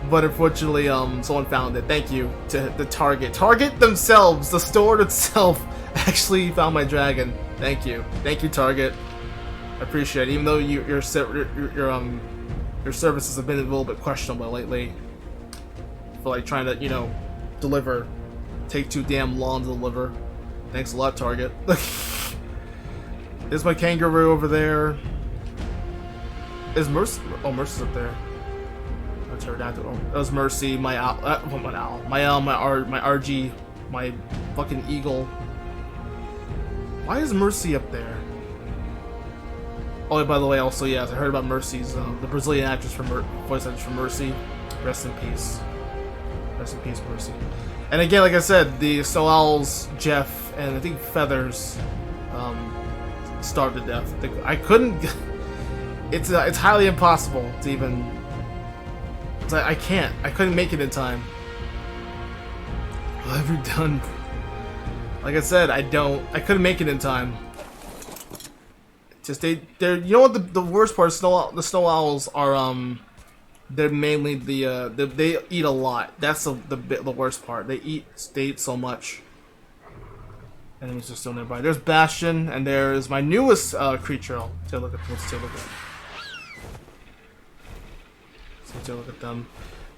but unfortunately someone found it. Thank you to the Target themselves, the store itself actually found my dragon. Thank you Target. I appreciate it, even though your services have been a little bit questionable lately. For like trying to, you know, deliver. Take too damn long to deliver. Thanks a lot, Target. There's my kangaroo over there. Is Mercy? Oh, Mercy's up there. That's her dad. Oh, that was Mercy. My owl. My RG. My fucking eagle. Why is Mercy up there? Oh, by the way, also, yes, I heard about Mercy's, the Brazilian actress voice actress for Mercy. Rest in peace. Rest in peace, Mercy. And again, like I said, the Snow Owls, Jeff, and I think Feathers, starved to death. I couldn't. It's highly impossible to even. I can't. I couldn't make it in time. What have you done? Like I said, I couldn't make it in time. Just they're you know what the worst part is, the Snow Owls are they're mainly they eat a lot. That's the worst part. They eat so much. Enemies are still nearby. There's Bastion and there's my newest creature. Let's take a look at them.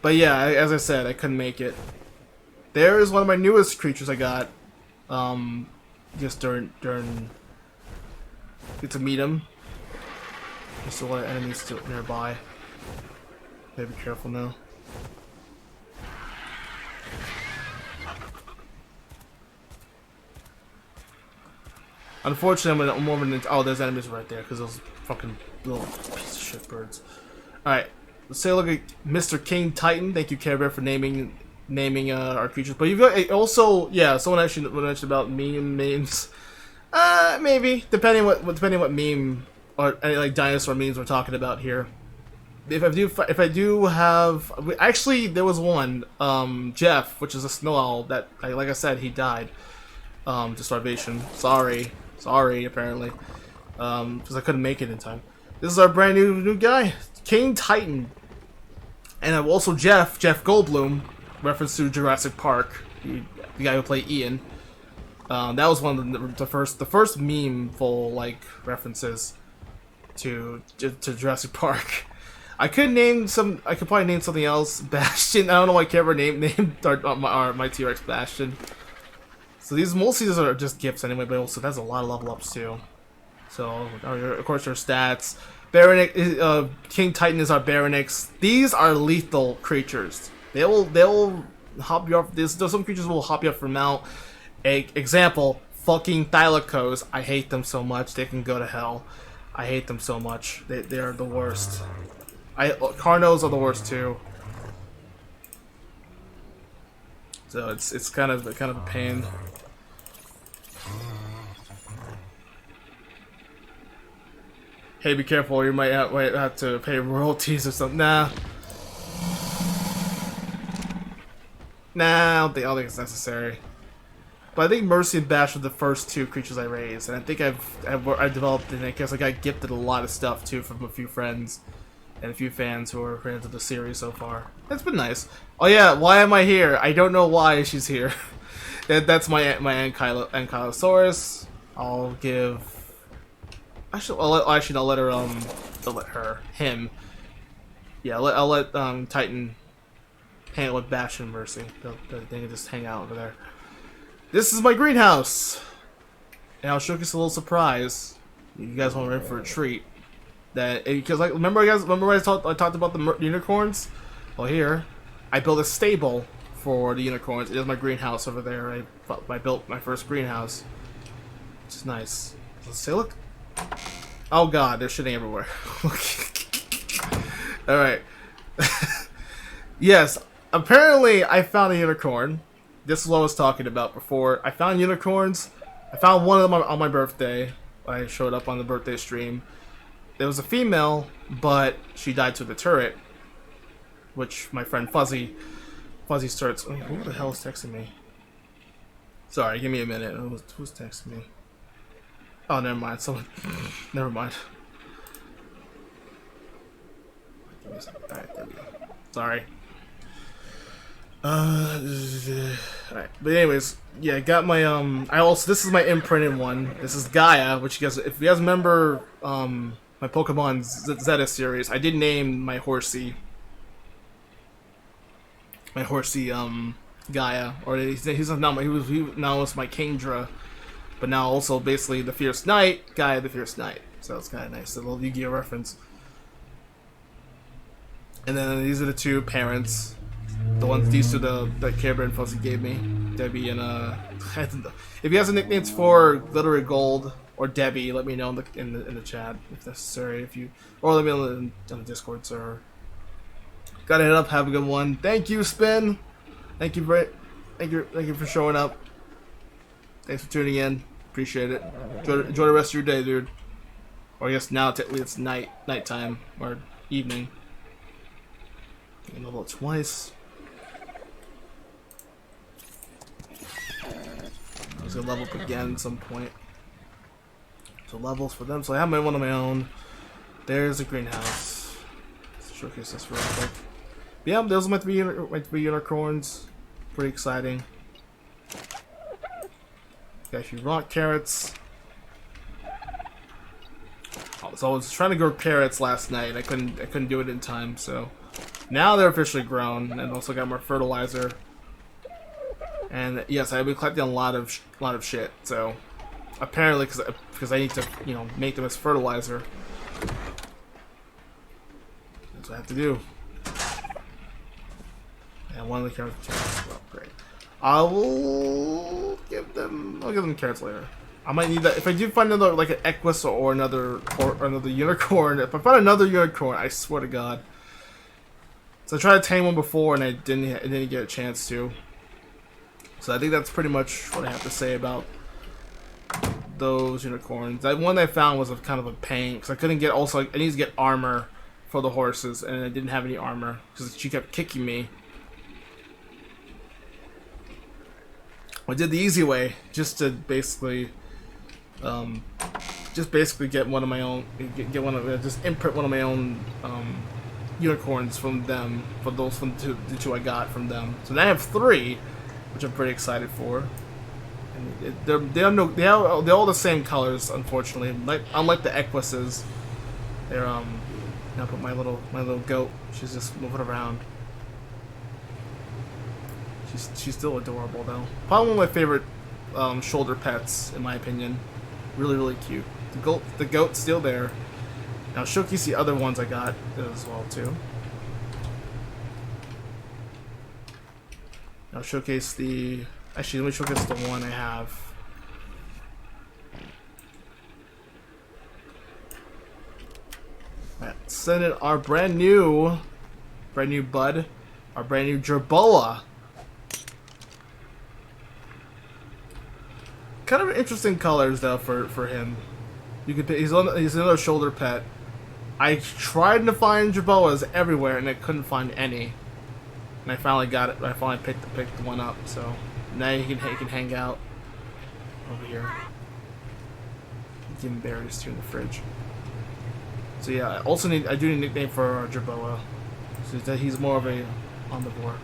But yeah, as I said, I couldn't make it. There is one of my newest creatures I got just during get to meet him. There's a lot of enemies still nearby. Gotta be careful now. Unfortunately, I'm more of an... Oh, there's enemies right there, because those fucking little piece of shit birds. Alright, let's take a look at Mr. King Titan. Thank you, Care Bear, for naming our creatures. But you've got... Also, yeah, someone actually mentioned about memes. Maybe. Depending what meme, or any, like, dinosaur memes we're talking about here. If I do have... Actually, there was one, Jeff, which is a snow owl, that, like I said, he died. To starvation. Sorry, apparently. Because I couldn't make it in time. This is our brand new guy, King Titan. And also Jeff Goldblum, reference to Jurassic Park, the guy who played Ian. That was one of the first meme-ful, like, references to Jurassic Park. I could probably name something else. Bastion. I don't know why I can't ever name my T-Rex Bastion. So most of these are just gifts anyway, but also that's a lot of level ups too. So of course your stats. Baronix, King Titan is our Baronix. These are lethal creatures. They'll hop you up. There's some creatures will hop you up from mount. Example, fucking Thylacos. I hate them so much. They can go to hell. I hate them so much. They are the worst. Carnos are the worst too. So it's kind of a pain. Hey, be careful! You might have to pay royalties or something. Nah, I don't think it's necessary. But I think Mercy and Bash were the first two creatures I raised, and I think I've developed, and I guess I got gifted a lot of stuff too from a few friends and a few fans who are fans of the series so far. It's been nice. Oh yeah, why am I here? I don't know why she's here. That's my Ankylosaurus. I'll give. Actually, I'll let him. Yeah, I'll let Titan hang out with Bash and Mercy. They can just hang out over there. This is my greenhouse, and I'll showcase a little surprise. You guys want to in for a treat? Because remember I talked about the unicorns? Well, here I built a stable for the unicorns. It is my greenhouse over there. I built my first greenhouse, which is nice. Let's say, look. Oh god, they're shitting everywhere. Alright. Yes, apparently I found a unicorn. This is what I was talking about before. I found unicorns. I found one of them on my birthday. I showed up on the birthday stream. There was a female, but she died to the turret. Which my friend Fuzzy starts. Wait, who the hell is texting me? Sorry, give me a minute. Who's texting me? Oh, never mind. Someone. Never mind. Alright, there we go. Sorry. Alright, but anyways, yeah, I got my this is my imprinted one. This is Gaia, which you guys, if you guys remember my Pokemon Zeta series, I did name my horsey Gaia, or he's not my, he now is my Kingdra, but now also basically the Fierce Knight, Gaia the Fierce Knight. So it's kind of nice, a little Yu-Gi-Oh reference. And then these are the two parents. These two that Care Bear and Fuzzy gave me, Debbie and if you guys have nicknames for Glittery Gold or Debbie, let me know in the chat if necessary. Or let me know on the Discord server. Gotta head up. Have a good one. Thank you, Spin. Thank you for showing up. Thanks for tuning in. Appreciate it. Enjoy the rest of your day, dude. Or I guess now technically it's nighttime or evening. Level it twice. I was gonna level up again at some point. So levels for them. So I have one of my own. There's a greenhouse. Let's showcase this real quick. But yeah, those are my three unicorns. Pretty exciting. Got a few rock carrots. So I was trying to grow carrots last night. I couldn't do it in time. So now they're officially grown, and also got more fertilizer. And yes, I've been collecting a lot of shit. So apparently, because I need to make them as fertilizer. That's what I have to do. And one of the carrots as well. Great. I'll give them carrots later. I might need that if I do find another like an Equus or another unicorn. If I find another unicorn, I swear to God. So I tried to tame one before and I didn't get a chance to. So I think that's pretty much what I have to say about those unicorns. That one I found was a kind of a pain because I couldn't get. Also, I need to get armor for the horses, and I didn't have any armor because she kept kicking me. I did the easy way, just to basically, get one of my own, just imprint one of my own unicorns from them, for those from the two I got from them. So now I have 3, which I'm pretty excited for. And they're all the same colors, unfortunately. Unlike the Equises, they're now put my little goat. She's just moving around. She's still adorable though. Probably one of my favorite shoulder pets, in my opinion. Really, really cute. The goat's still there. Now showcase the other ones I got as well too. Now showcase the. Actually, let me showcase the one I have. Right, send in our brand new bud, our brand new Jerboa. Kind of interesting colors though for him. You could he's another shoulder pet. I tried to find Jerboas everywhere and I couldn't find any. And I finally got it. I finally picked one up. So now he can hang out over here. Give him berries too in the fridge. So yeah, I do need a nickname for Jerboa. So that he's more of a omnivore.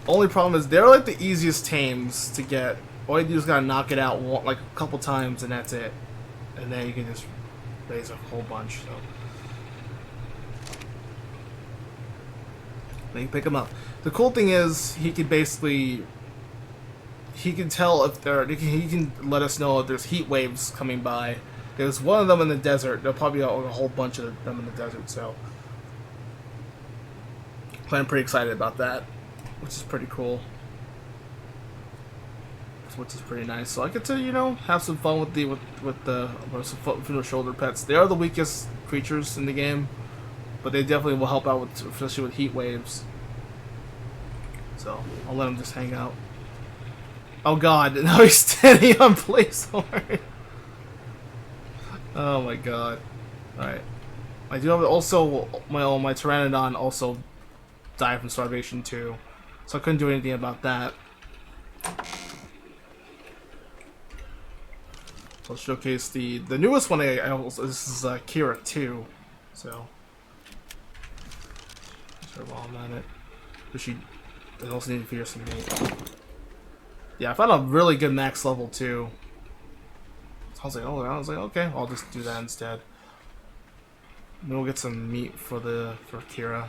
Only problem is they're like the easiest tames to get. All you do is gotta knock it out like a couple times and that's it. And then you can just raise a whole bunch. So then you pick them up. The cool thing is he can tell if he can let us know if there's heat waves coming by. There's one of them in the desert. There'll probably be a whole bunch of them in the desert. So I'm pretty excited about that, which is pretty cool. Which is pretty nice. So I get to have some fun with the shoulder pets. They are the weakest creatures in the game, but they definitely will help out especially with heat waves. So I'll let them just hang out. Oh God! Now he's standing on placeholder. Oh my God! All right, I do have also my Pteranodon also died from starvation too, so I couldn't do anything about that. So I'll showcase the newest one. This is Kira 2. So sure while I'm at it, but I also need to figure some mate. Yeah, I found a really good max level too. I was like, okay, I'll just do that instead. Then we'll get some meat for Kira.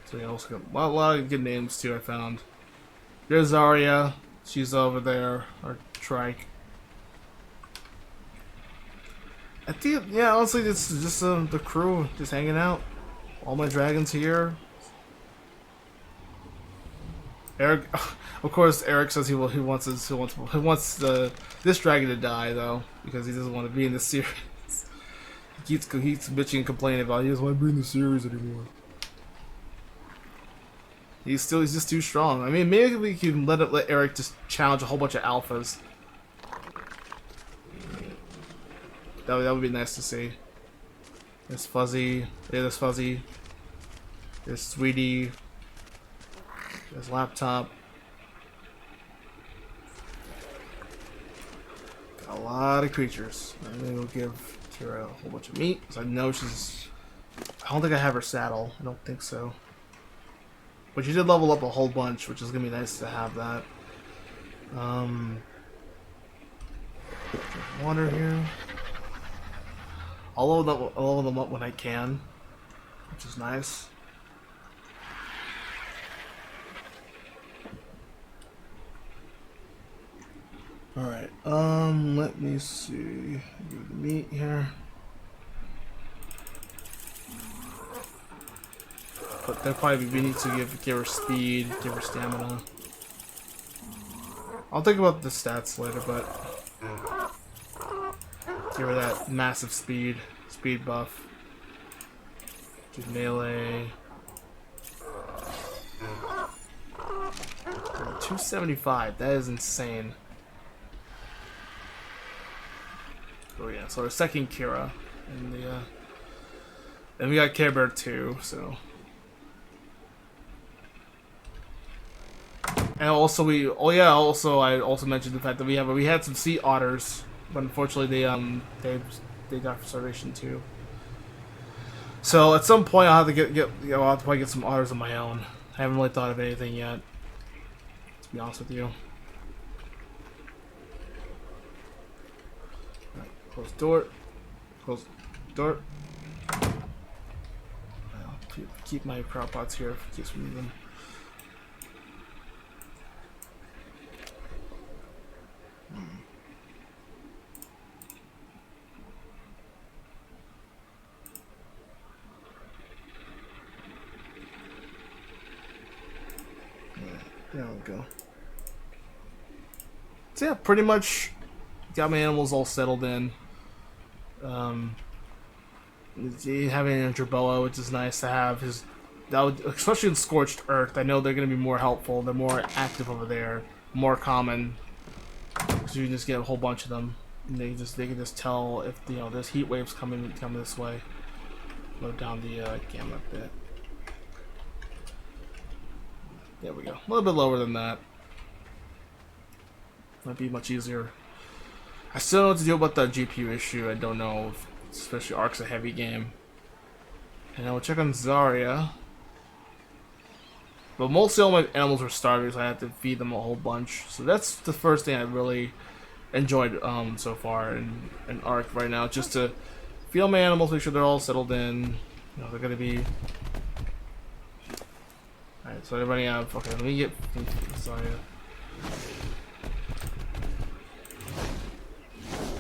So yeah, also got a lot of good names too. I found. There's Zarya. She's over there. Or Trike. I think, yeah, honestly, it's just the crew just hanging out. All my dragons here. Eric, of course, Eric says he wants this dragon to die though because he doesn't want to be in the series. He keeps bitching and complaining about he doesn't want to be in the series anymore. He's just too strong. I mean, maybe we can let Eric just challenge a whole bunch of alphas. That would be nice to see. There's Fuzzy. Yeah, there's Fuzzy. There's Sweetie. There's Laptop. Got a lot of creatures. And then we'll give Kira a whole bunch of meat. Because I know she's... I don't think I have her saddle. I don't think so. But she did level up a whole bunch, which is going to be nice to have that. Water here. I'll level them up when I can, which is nice. Alright, let me see. Give the meat here. but then probably we need to give her speed, give her stamina. I'll think about the stats later, but give her that massive speed buff. Do melee. 275, that is insane. Oh yeah, so our second Kira in the and we got Care Bear too, so. And also I also mentioned the fact that we had some sea otters, but unfortunately they died for starvation too. So at some point I'll have to I'll have to probably get some otters of my own. I haven't really thought of anything yet, to be honest with you. Right, close door. Close door. I'll keep my crop pots here in case we need them. There we go. So yeah, pretty much got my animals all settled in. Having an Jerboa, which is nice to have. Especially in Scorched Earth, I know they're going to be more helpful. They're more active over there, more common. Because you can just get a whole bunch of them. And they can just tell if there's heat waves coming this way. Load down the gamma a bit. There we go. A little bit lower than that. Might be much easier. I still don't know what to do about the GPU issue. I don't know, especially Ark's a heavy game. And I will check on Zarya. But mostly all my animals were starving, so I had to feed them a whole bunch. So that's the first thing I really enjoyed so far in Ark right now. Just to feed all my animals, make sure they're all settled in. They're gonna be. Alright, so everybody have. Okay, let me get. Sorry.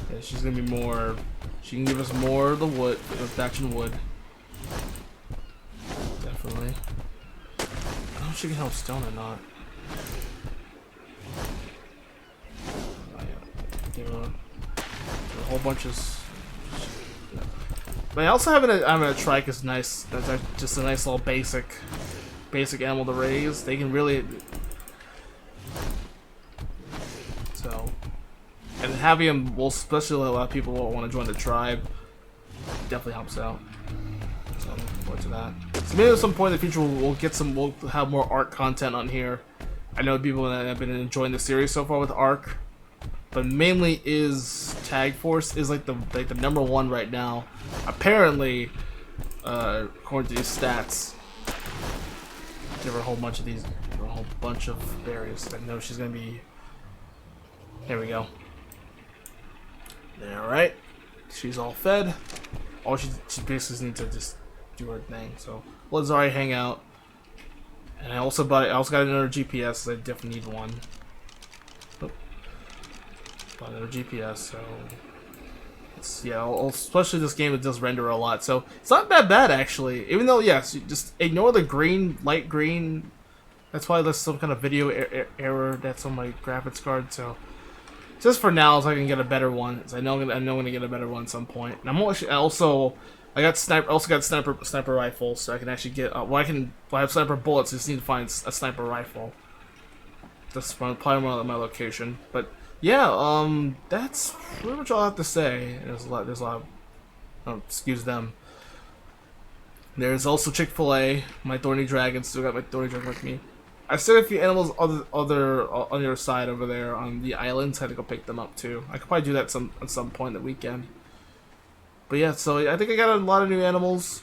Yeah, she's gonna be more. She can give us more of the wood, the thatching wood. Definitely. I don't know if she can help stone or not. Oh, yeah. Give her a whole bunch of. But I also have a trike is nice. That's just a nice little basic animal to raise. They can really and having them will especially a lot of people will want to join the tribe. Definitely helps out. So I'm looking forward to that. So maybe at some point in the future we'll have more Ark content on here. I know people that have been enjoying the series so far with Ark, but mainly is Tag Force is like the #1 right now. Apparently, according to these stats. Give her a whole bunch of these, a whole bunch of berries. I know she's gonna be. Here we go. All right, she's all fed. All she basically needs to just do her thing. So let Zarya hang out. And I also got another GPS. I definitely need one. Oh. Bought another GPS. So especially this game, it does render a lot, so it's not that bad actually. Even though, yes, you just ignore the green, light green. That's why there's some kind of video error that's on my graphics card. So just for now, so I can get a better one. I know I'm gonna get a better one at some point. And I also got sniper rifle, so I can actually get. I have sniper bullets. I just need to find a sniper rifle. That's probably my location, but. Yeah, that's pretty much all I have to say. There's a lot of, excuse them. There's also Chick-fil-A, my Thorny Dragon, still got my Thorny Dragon with me. I still have a few animals on the other side over there on the islands. I had to go pick them up too. I could probably do that at some point in the weekend. But yeah, so I think I got a lot of new animals.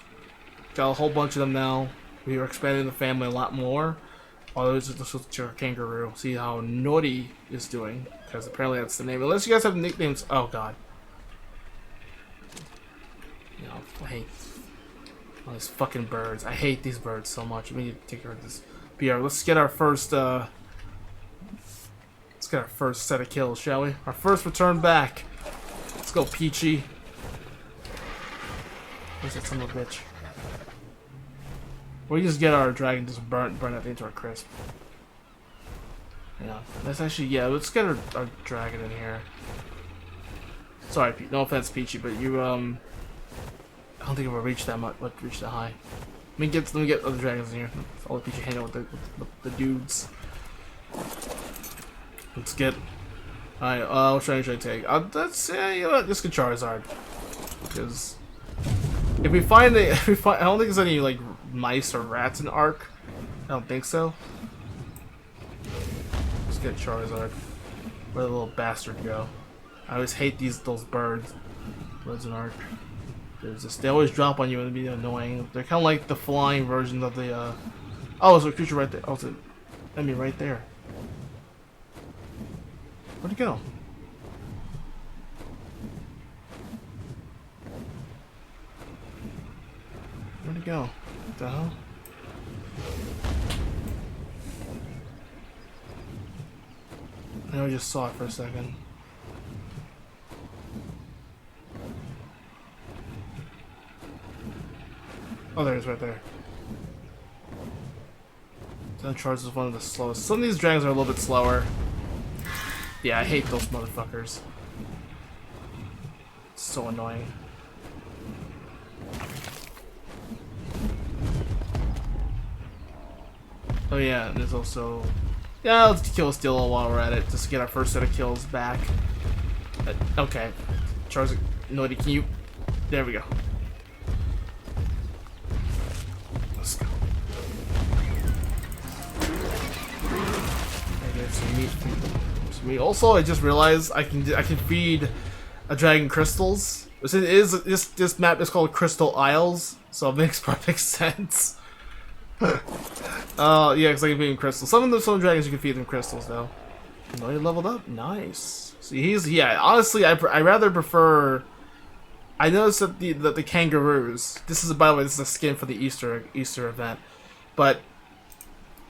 Got a whole bunch of them now. We are expanding the family a lot more. Oh, let's switch our kangaroo. See how Naughty is doing. Because apparently that's the name. Unless you guys have nicknames. Oh, God. I hate all these fucking birds. I hate these birds so much. We need to take care of this. BR, let's get our first, set of kills, shall we? Our first return back. Let's go, Peachy. Where's that son of a bitch? We just get our dragon just burn that thing to a crisp. Yeah, that's actually, yeah, let's get our dragon in here. Sorry, no offense, Peachy, but you, I don't think it will reach that much, reach that high. Let me get other dragons in here. I'll let Peachy hang out with the dudes. Let's get, alright, what should I take? Let's, you know what, just get Charizard. Because, if we find, I don't think there's any, like, mice or rats in Ark. I don't think so. Get Charizard. Where'd the little bastard go? I always hate those birds. Birds in Ark. They always drop on you and be annoying. They're kind of like the flying version of the. Oh, there's a creature right there. Oh, it's an enemy right there. Where'd it go? Where'd it go? What the hell? I just saw it for a second. Oh, there it is right there. That charge is one of the slowest. Some of these dragons are a little bit slower. Yeah, I hate those motherfuckers. It's so annoying. Oh yeah, and there's also... Yeah, let's kill Steelo while we're at it, just to get our first set of kills back. Okay. Charizard, Noity, can you... There we go. Let's go. I get some meat. Also, I just realized I can feed a dragon crystals. This map is called Crystal Isles, so it makes perfect sense. Yeah, because I can feed him crystals. Some dragons you can feed them crystals though. No, he leveled up. Nice. See, honestly, I rather prefer. I noticed that the kangaroos. This is, by the way, this is a skin for the Easter event, but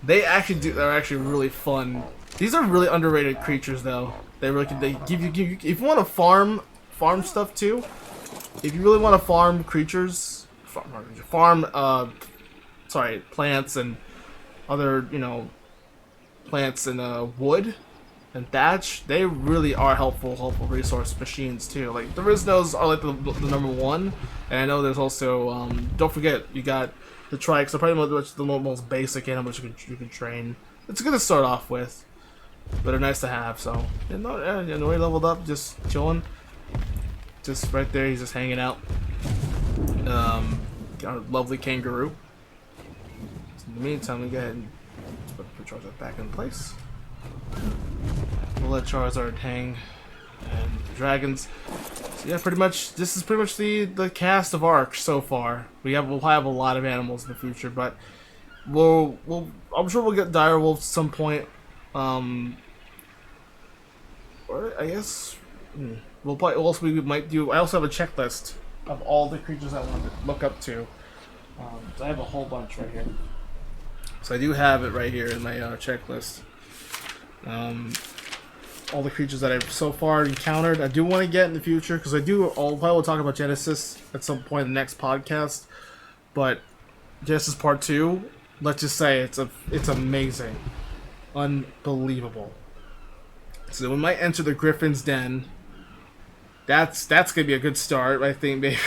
they're actually really fun. These are really underrated creatures though. They give you if you want to farm stuff too. If you really want to farm creatures, plants and other, plants and wood and thatch, they really are helpful resource machines too. Like the Riznos are like the #1, and I know there's also don't forget you got the Trikes. They're probably the most basic animals you can train. It's good to start off with, but they're nice to have. So he leveled up, just chilling, just right there. He's just hanging out. Got a lovely kangaroo. In the meantime, we go ahead and put Charizard back in place. We'll let Charizard hang, and the dragons. So yeah, pretty much this is pretty much the cast of Ark so far. We'll have a lot of animals in the future, but I'm sure we'll get direwolves at some point. Or I guess we'll probably also we might do. I also have a checklist of all the creatures I want to look up to. So I have a whole bunch right here. So I do have it right here in my checklist. All the creatures that I've so far encountered. I do want to get in the future because I'll probably talk about Genesis at some point in the next podcast. But Genesis Part 2, let's just say it's amazing, unbelievable. So we might enter the Griffin's Den. That's gonna be a good start, I think. Maybe.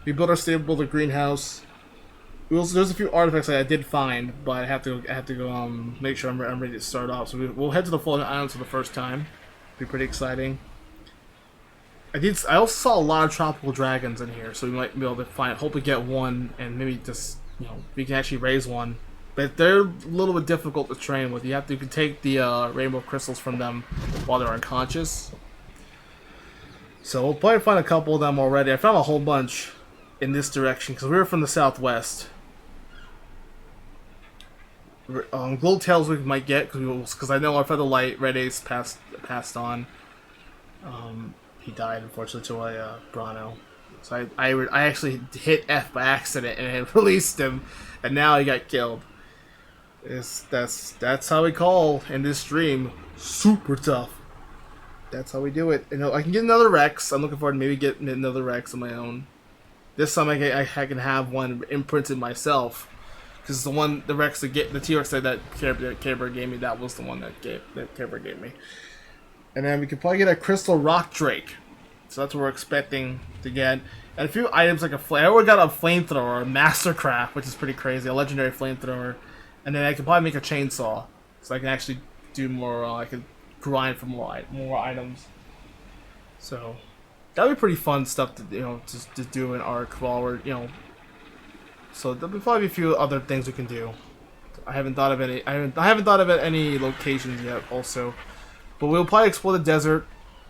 We built our stable, the greenhouse. There's a few artifacts that I did find, but I have to go make sure I'm ready to start off. So we'll head to the Floating Islands for the first time. Be pretty exciting. I also saw a lot of tropical dragons in here, so we might be able to hopefully get one, and maybe just we can actually raise one. But they're a little bit difficult to train with. You can take the rainbow crystals from them while they're unconscious. So we'll probably find a couple of them already. I found a whole bunch in this direction because we were from the southwest. Glow Tails we might get because I know our Feather Light Red Ace passed on. He died unfortunately to a Bronto. So I actually hit F by accident and it released him, and now he got killed. That's how we call in this stream super tough. That's how we do it. I can get another Rex. I'm looking forward to maybe getting another Rex of my own. This time I can have one imprinted myself, because the Rex the T-Rex that Care Bear gave me, that was the one that Care Bear gave me. And then we could probably get a Crystal Rock Drake. So that's what we're expecting to get. And a few items like I already got a flamethrower, a Mastercraft, which is pretty crazy, a legendary flamethrower. And then I could probably make a chainsaw, so I can actually do more. I could grind for more items. So that'd be pretty fun stuff to do in Arc while we're So there'll be probably a few other things we can do. I haven't thought of any. I haven't thought of any locations yet. Also. But we'll probably explore the desert.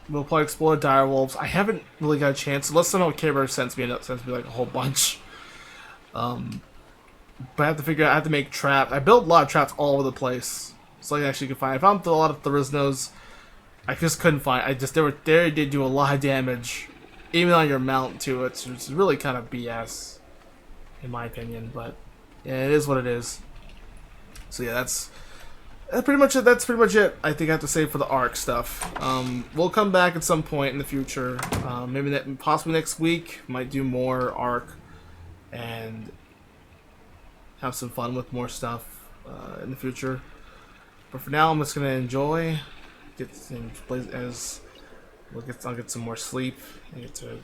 We'll probably explore direwolves. I haven't really got a chance. So let's know what Care Bear sends me like a whole bunch. But I have to figure out. I have to make traps. I built a lot of traps all over the place, so I actually could find. I found a lot of Theriznos. I just couldn't find. They did do a lot of damage, even on your mount too. It's really kind of BS, in my opinion. But yeah, it is what it is. So yeah, that's pretty much it. That's pretty much it. I think I have to say for the Arc stuff. We'll come back at some point in the future. Possibly next week. Might do more Arc and have some fun with more stuff in the future. But for now, I'm just gonna enjoy. I'll get some more sleep. I get to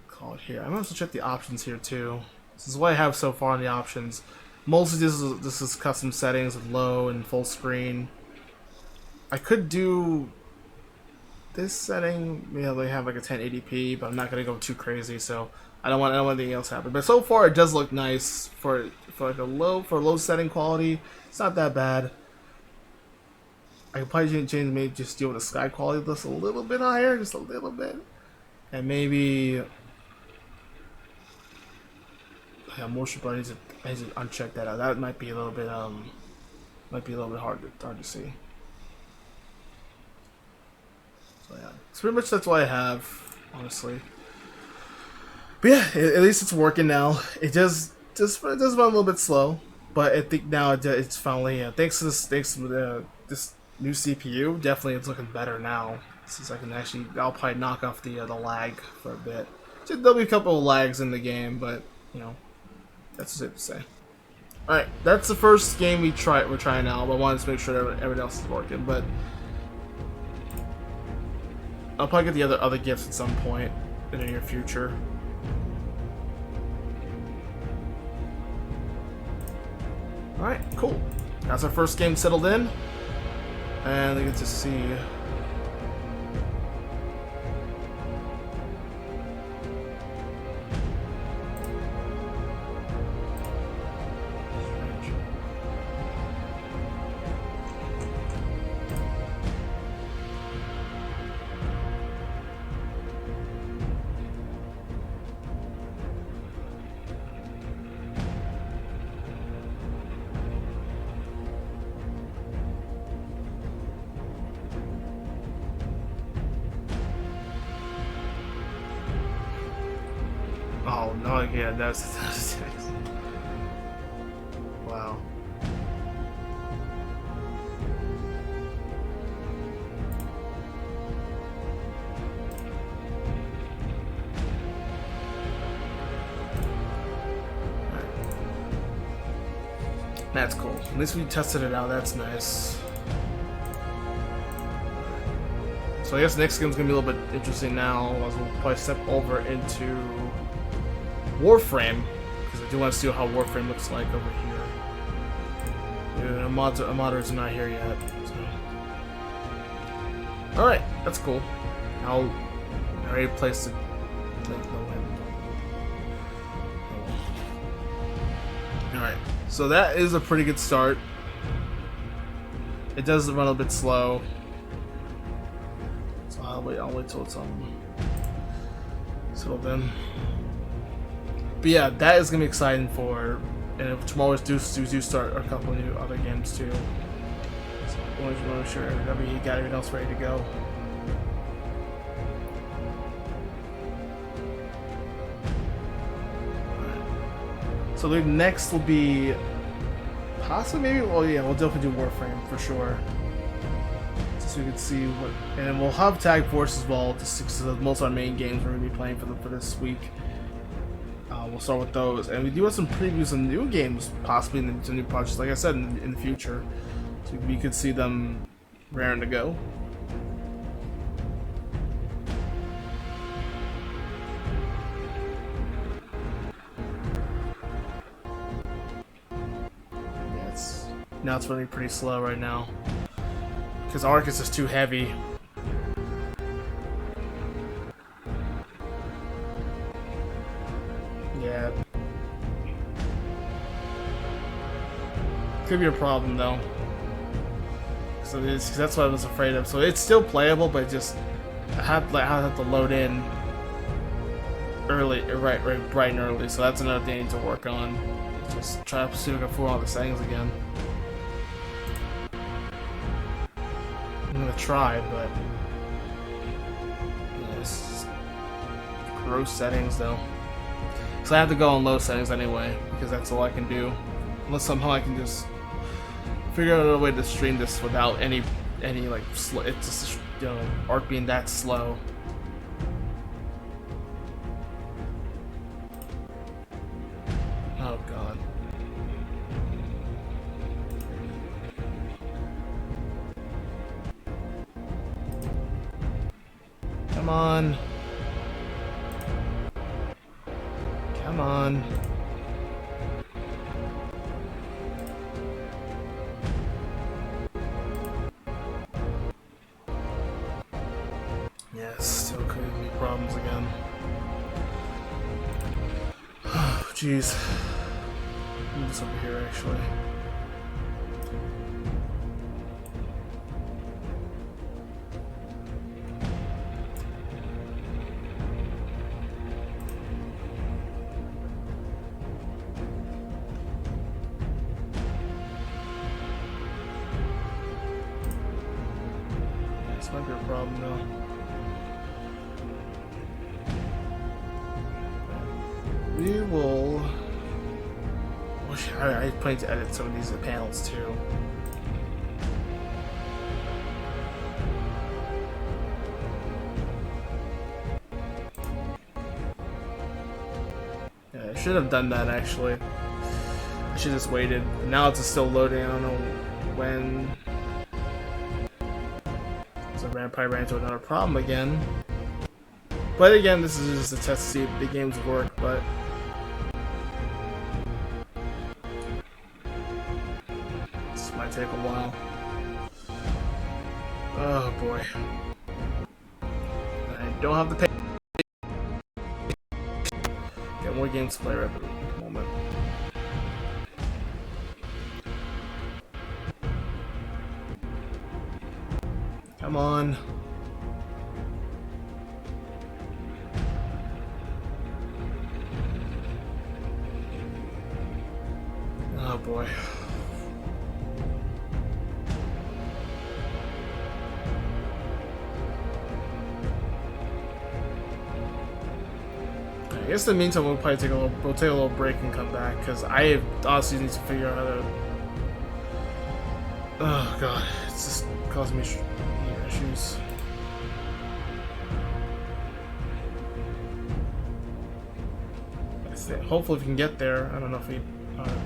call it here. I'm gonna have to check the options here too. This is what I have so far in the options. Mostly this is custom settings with low and full screen. I could do this setting. They have like a 1080p, but I'm not gonna go too crazy, so I don't want anything else to happen. But so far, it does look nice for like a low setting quality. It's not that bad. I could probably change maybe just deal with the sky quality just a little bit higher, just a little bit, and maybe motion blur. I need to uncheck that out. That might be a little bit hard to see. So yeah, so pretty much that's what I have, honestly. But yeah, at least it's working now. It does run a little bit slow, but I think now it's finally thanks to this new CPU, definitely it's looking better now. Since I'll probably knock off the lag for a bit. So there'll be a couple of lags in the game, but that's safe to say. Alright, that's the first game we're trying now, but I wanted to make sure that everything else is working. But I'll probably get the other gifts at some point in the near future. Alright, cool. That's our first game settled in. And I get to see. Oh no! Yeah, that's wow. That's cool. At least we tested it out. That's nice. So I guess the next game's gonna be a little bit interesting now, as we'll probably step over into Warframe, because I do want to see how Warframe looks like over here. Yeah, modders are not here yet. So. Alright, that's cool. Now, I already placed it. Alright, so that is a pretty good start. It does run a bit slow. So I'll wait till it's settled in. But yeah, that is gonna be exciting for, and if tomorrow's do start a couple of new other games too. So I want to make sure that we got everything else ready to go. Right. So the next will be possibly we'll definitely do Warframe for sure. So we can see what, and we'll have Tag Force as well. Just because most of our main games we're gonna be playing for this week. We'll start with those, and we do have some previews of new games, possibly in the new projects. Like I said, in the future, so we could see them raring to go. Now it's running pretty slow right now because Arcus is too heavy. Yeah, could be a problem though. So that's what I was afraid of. So it's still playable, but just I have to load in early, right bright and early. So that's another thing I need to work on. Just try to see if I can fool all the settings again. I'm gonna try, but yeah, it's gross settings though. So I have to go on low settings anyway, because that's all I can do. Unless somehow I can just figure out a way to stream this without any like it's just, you know, Arc being that slow. Oh god. Come on. Come on. Yes, still could be problems again. Oh, jeez. Move this over here, actually. This might be a problem, though. We will. I plan to edit some of these panels too. Yeah, I should have done that actually. I should have just waited. Now it's still loading. I don't know when. So I probably ran into another problem again. But again, this is just a test to see if the games work. But this might take a while. Oh boy. I don't have the pay. Got more games to play right at the moment. Come on. Oh boy. I guess in the meantime we'll probably take a little break and come back because I honestly need to figure out how to. Oh god, it's just causing me issues. Hopefully we can get there. I don't know if we. Alright,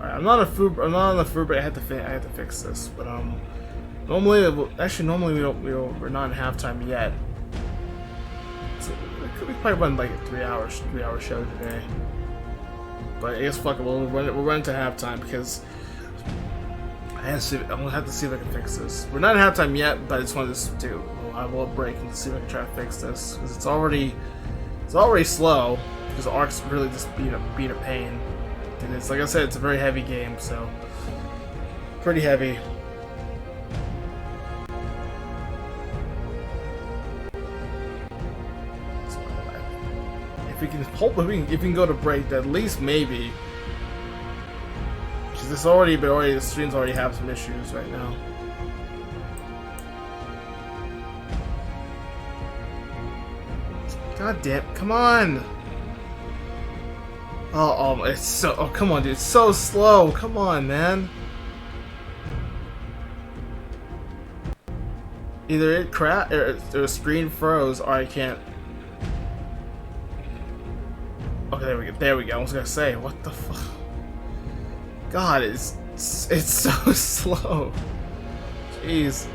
I'm not on the food, but I had to fix this. But normally we're not in halftime yet. So we probably run like a 3-hour show today. But I guess fuck it, we'll run to halftime because I'm gonna have to see if I can fix this. We're not in halftime yet, but I just wanted to do a little break and see if I can try to fix this because it's already slow because Arc's really just being a pain. And it's like I said, it's a very heavy game, so pretty heavy. If we can go to break, at least maybe. Because the streams already have some issues right now. God damn! Come on! Oh, it's so. Oh, come on, dude! It's so slow. Come on, man. Either it crashed, or the screen froze, or I can't. Okay, there we go. There we go. I was gonna say, what the fuck? God, it's so slow. Jeez.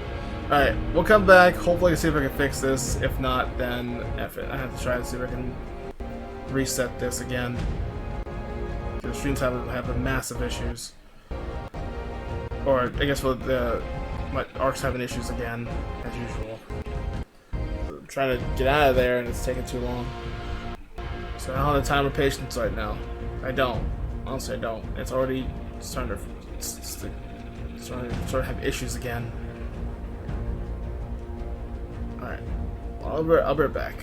Alright, we'll come back. Hopefully, see if I can fix this. If not, then F it. I have to try to see if I can reset this again. The streams have massive issues. Or, I guess, with my ARC's having issues again, as usual. I'm trying to get out of there, and it's taking too long. So I don't have the time or patience right now. I don't. Honestly, I don't. It's already starting to have issues again. Alright. I'll be right back.